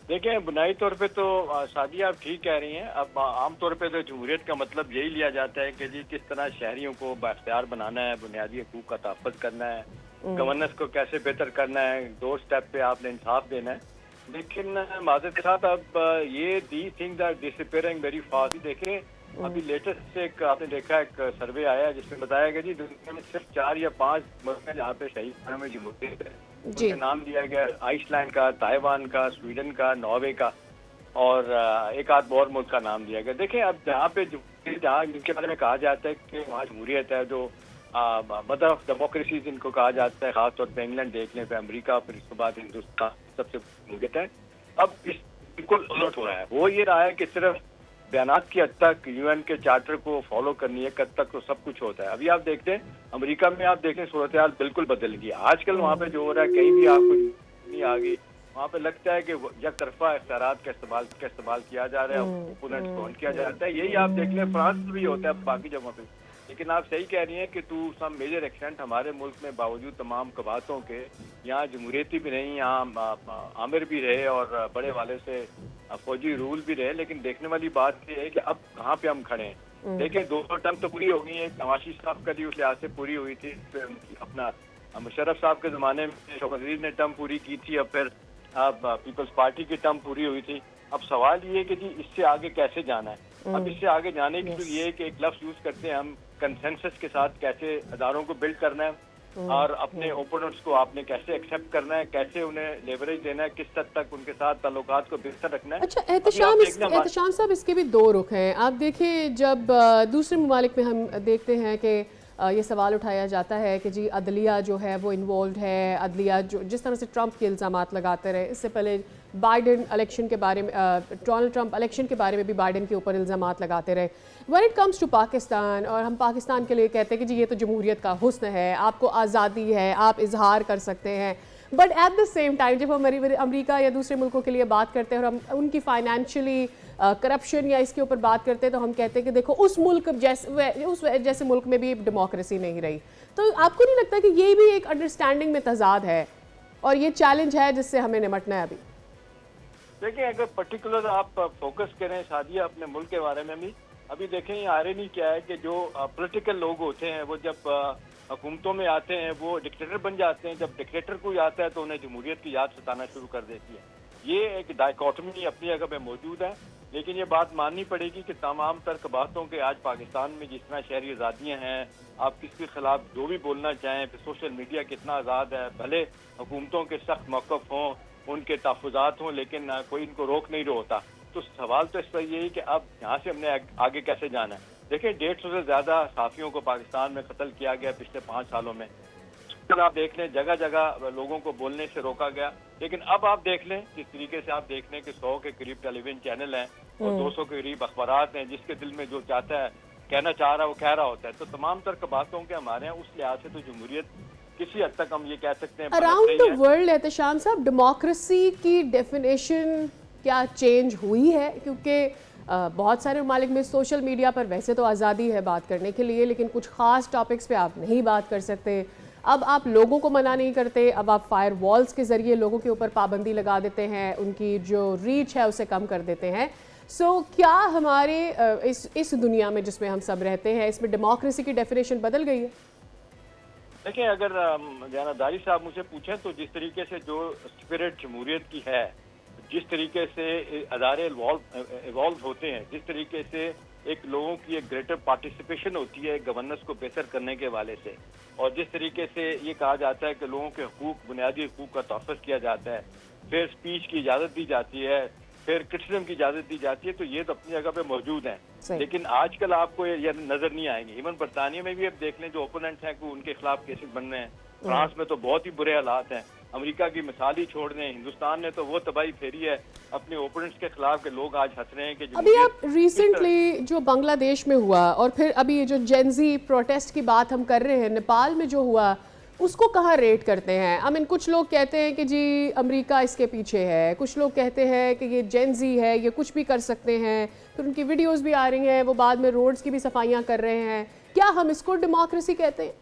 देखें, बुनियादी तौर पे तो शादी आप ठीक कह रही हैं। अब आम तौर पे तो जमहूरियत का मतलब यही लिया जाता है कि जी किस तरह शहरियों को बाख्तियार बनाना है, बुनियादी हकूक का तहफ़्फ़ुज़ करना है, गवर्नेंस को कैसे बेहतर करना है, 2 स्टेप पे आपने इंसाफ देना है। लेकिन माज़रत के साथ अब ये the things are disappearing very fast. देखें, अभी लेटेस्ट एक आपने देखा एक सर्वे आया जिसमें बताया गया जी दुनिया में सिर्फ 4 या 5 मुल्क हैं जहाँ पे शहीद में जमहूरियत है। उनके नाम दिया गया आइसलैंड का, ताइवान का, स्वीडन का, नॉर्वे का और एक आध और मुल्क का नाम दिया गया। देखें, अब जहाँ जिनके बारे में कहा जाता है कि वहाँ जमहूरियत है, जो मदर ऑफ डेमोक्रेसी जिनको कहा जाता है, खासतौर पर इंग्लैंड देख लें, फिर अमरीका, फिर उसके बाद हिंदुस्तान सबसे जमहूरियत है। अब इस बिल्कुल उलट हो रहा है। वो ये रहा है कि सिर्फ बयानात की हद तक यूएन के चार्टर को फॉलो करनी है, कद तक तो सब कुछ होता है। अभी आप देखते हैं अमेरिका में, आप देखें सूरत हाल बिल्कुल बदल गई। आजकल वहाँ पे जो हो रहा है, कहीं भी आपको नहीं आ गई, वहाँ पे लगता है कि एक तरफा इख्तियारात का इस्तेमाल किया जा रहा है, ओपोनेंट को किया जाता है। यही आप देख लें फ्रांस में भी होता है, बाकी जगहों पे। लेकिन आप सही कह रही हैं कि टू सम मेजर एक्सटेंट हमारे मुल्क में बावजूद तमाम कबातों के यहाँ जमहूरियती भी नहीं, यहाँ आमिर भी रहे और बड़े वाले से फौजी रूल भी रहे। लेकिन देखने वाली बात ये है कि अब कहाँ पे हम खड़े हैं। देखिए, 2 टर्म तो पूरी हो गई है। नवाज साहब का भी उस लिहाज से पूरी हुई थी, अपना मुशर्रफ साहब के ज़माने में शौकत अली ने टर्म पूरी की थी, अब फिर पीपल्स पार्टी की टर्म पूरी हुई थी। अब सवाल ये है कि जी इससे आगे कैसे जाना है। अब इससे आगे जाने के लिए कि एक लफ्ज़ यूज़ करते हैं हम, कंसेंसस के साथ कैसे अदारों को बिल्ड करना है। और अपने ओपोनेंट्स को आपने कैसे एक्सेप्ट करना है, कैसे उन्हें लेवरेज देना है, किस हद तक उनके साथ ताल्लुकात को बेहतर रखना है। अच्छा एहतशाम साहब, इसके भी दो रुख हैं। आप देखें, जब दूसरे ममालिक में हम देखते हैं कि ये सवाल उठाया जाता है कि जी अदलिया जो है वो इन्वॉल्व है, अदलिया जो जिस तरह से ट्रंप के इल्ज़ामात लगाते रहे, इससे पहले बाइडेन इलेक्शन के बारे में, डोनाल्ड ट्रंप इलेक्शन के बारे में भी बाइडेन के ऊपर इल्ज़ामात लगाते रहे। When it comes to Pakistan, और हम पाकिस्तान के लिए कहते हैं कि जी ये तो जमहूरियत का हुस्न है, आपको आज़ादी है, आप इजहार कर सकते हैं, but at the same time जब हम अमेरिका या दूसरे मुल्कों के लिए बात करते हैं और हम उनकी फाइनेंशियली करप्शन या इसके ऊपर बात करते हैं, तो हम कहते हैं कि देखो उस मुल्क जैसे मुल्क में भी डेमोक्रेसी नहीं रही। तो आपको नहीं लगता कि ये भी एक अंडरस्टैंडिंग में तजाद है और ये चैलेंज है जिससे हमें निपटना है? अभी देखिए, अगर पर्टिकुलर आप फोकस करें सादिया अपने मुल्क के बारे में भी, अभी देखें ये आयरनी क्या है कि जो पॉलिटिकल लोग होते हैं वो जब हुकूमतों में आते हैं वो डिक्टेटर बन जाते हैं। जब डिक्टेटर कोई आता है तो उन्हें जमहूरियत की याद सताना शुरू कर देती है। ये एक डायकॉटमी अपनी जगह पे मौजूद है, लेकिन ये बात माननी पड़ेगी कि तमाम तर बातों के आज पाकिस्तान में जिस तरह शहरी आज़ादियाँ हैं, आप किसके खिलाफ जो भी बोलना चाहें, फिर सोशल मीडिया कितना आज़ाद है, भले हुकूमतों के सख्त मौक़िफ़ हों, उनके तहफ़्फ़ुज़ात हों, लेकिन कोई इनको रोक नहीं रहा होता। तो सवाल तो इस पर यही कि अब यहाँ से हमने आगे कैसे जाना है। देखिए, 150 से ज़्यादा सहाफ़ियों को पाकिस्तान में कत्ल किया गया पिछले 5 सालों में। आप देख लें, जगह जगह लोगों को बोलने से रोका गया। लेकिन अब आप देख लें जिस तरीके से आप देख लें कि 100 के करीब टेलीविजन चैनल हैं और 200 के करीब अखबारात हैं, जिसके दिल में जो चाहता है कहना चाह रहा है वो कह रहा होता है। तो तमाम तर बातों के हमारे यहाँ उस लिहाज से तो जमहूरियत किसी हद तक हम ये कह सकते हैं अराउंड द वर्ल्ड। एहतशाम साहब, डेमोक्रेसी की डेफिनेशन क्या चेंज हुई है? क्योंकि बहुत सारे ममालिक में सोशल मीडिया पर वैसे तो आज़ादी है बात करने के लिए, लेकिन कुछ ख़ास टॉपिक्स पे आप नहीं बात कर सकते। अब आप लोगों को मना नहीं करते, अब आप फायर वॉल्स के ज़रिए लोगों के ऊपर पाबंदी लगा देते हैं, उनकी जो रीच है उसे कम कर देते हैं। सो क्या हमारे इस दुनिया में जिसमें हम सब रहते हैं, इसमें डेमोक्रेसी की डेफिनेशन बदल गई है? देखिए, अगर जनादारी साहब मुझे पूछें तो जिस तरीके से जो स्पिरिट जमहूरियत की है, जिस तरीके से अदारे इवॉल्व होते हैं, जिस तरीके से एक लोगों की एक ग्रेटर पार्टिसिपेशन होती है गवर्नेंस को बेहतर करने के वाले से, और जिस तरीके से ये कहा जाता है कि लोगों के हकूक, बुनियादी हकूक का तहफ़्फ़ुज़ किया जाता है, फिर स्पीच की इजाज़त दी जाती है, फिर क्रिटिसिज्म की इजाज़त दी जाती है, तो ये तो अपनी जगह पे मौजूद हैं। लेकिन आजकल आपको ये नज़र नहीं आएंगे। इवन बरतानिया में भी अब देख लें, जो ओपोनेंट्स हैं उनके खिलाफ केसेस बन रहे हैं। फ्रांस में तो बहुत ही बुरे हालात हैं। अमेरिका की मिसाल ही छोड़ दें, हिंदुस्तान ने तो वो तबाही फेरी है अपने ओपोनेंट्स के खिलाफ के लोग आज हंस रहे हैं कि अभी आप रिसेंटली जो बांग्लादेश में हुआ और फिर अभी ये जो जेनजी प्रोटेस्ट की बात हम कर रहे हैं, नेपाल में जो हुआ, उसको कहाँ रेट करते हैं? आई मीन, कुछ लोग कहते हैं कि जी अमेरिका इसके पीछे है, कुछ लोग कहते हैं कि ये जेनजी है, ये कुछ भी कर सकते हैं, फिर उनकी वीडियोस भी आ रही हैं, वो बाद में रोड्स की भी सफाइयाँ कर रहे हैं। क्या हम इसको डेमोक्रेसी कहते हैं?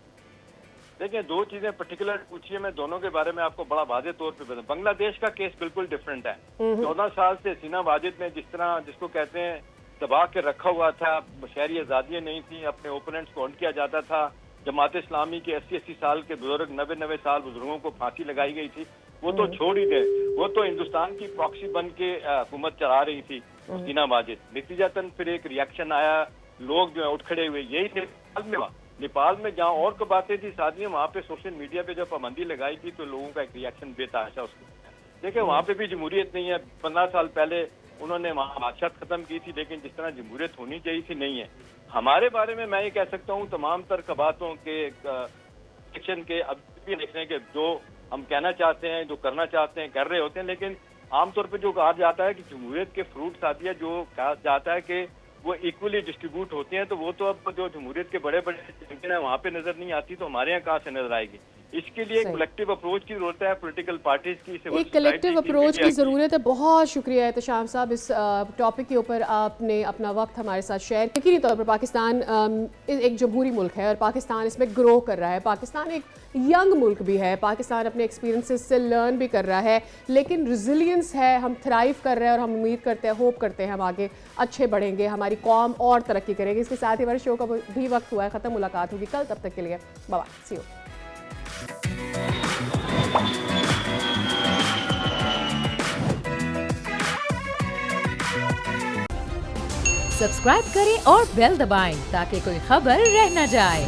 देखिए, दो चीजें पर्टिकुलर पूछिए, मैं दोनों के बारे में आपको बड़ा वाज़ेह तौर पे बताऊं। बांग्लादेश का केस बिल्कुल डिफरेंट है। 14 साल से हसीना वाजिद ने जिस तरह जिसको कहते हैं दबा के रखा हुआ था, शहरी आज़ादियाँ नहीं थी, अपने ओपोनेंट्स को ऑन किया जाता था, जमात इस्लामी के 80-80 साल के बुजुर्ग, 90-90 साल बुजुर्गों को फांसी लगाई गई थी, वो तो छोड़ ही दे, वो तो हिंदुस्तान की प्रॉक्सी बन के हुकूमत चला रही थी हसीना वाजिद। नतीजतन फिर एक रिएक्शन आया, लोग जो है उठ खड़े हुए। यही नेपाल में जहाँ और को बातें थी सादियाँ, वहाँ पे सोशल मीडिया पे जब पाबंदी लगाई थी तो लोगों का एक रिएक्शन बेतहाशा उसको। देखिए, वहाँ पे भी जमहूरियत नहीं है। 15 साल पहले उन्होंने वहाँ बादशाह खत्म की थी, लेकिन जिस तरह जमहूरियत होनी चाहिए थी नहीं है। हमारे बारे में मैं ये कह सकता हूँ, तमाम तर कबातों के सेक्शन के अब भी देख रहे हैं कि जो हम कहना चाहते हैं, जो करना चाहते हैं, कर रहे होते हैं, लेकिन आमतौर पर जो कहा जाता है कि जमहूरियत के फ्रूट सादिया जो कहा जाता है कि वो इक्वली डिस्ट्रीब्यूट होते हैं, तो वो तो अब जो जमहूरियत के बड़े बड़े चैंपियन है वहाँ पे नजर नहीं आती, तो हमारे यहाँ कहाँ से नजर आएगी? इसके लिए कलेक्टिव अप्रोच की जरूरत है, पॉलिटिकल पार्टीज की, एक कलेक्टिव अप्रोच की ज़रूरत है। बहुत शुक्रिया एहतशाम साहब, इस टॉपिक के ऊपर आपने अपना वक्त हमारे साथ शेयर। यकीनी तौर पर पाकिस्तान एक जमहूरी मुल्क है और पाकिस्तान इसमें ग्रो कर रहा है। पाकिस्तान एक यंग मुल्क भी है, पाकिस्तान अपने एक्सपीरियंसेस से लर्न भी कर रहा है, लेकिन रिजिलियंस है, हम थ्राइव कर रहे हैं और हम उम्मीद करते हैं, होप करते हैं हम आगे अच्छे बढ़ेंगे, हमारी कौम और तरक्की करेगी। इसके साथ ही हमारे शो का भी वक्त हुआ है ख़त्म। मुलाकात होगी कल, तब तक के लिए bye bye, see you. Subscribe करें और बेल दबाएं ताकि कोई खबर रह न जाए।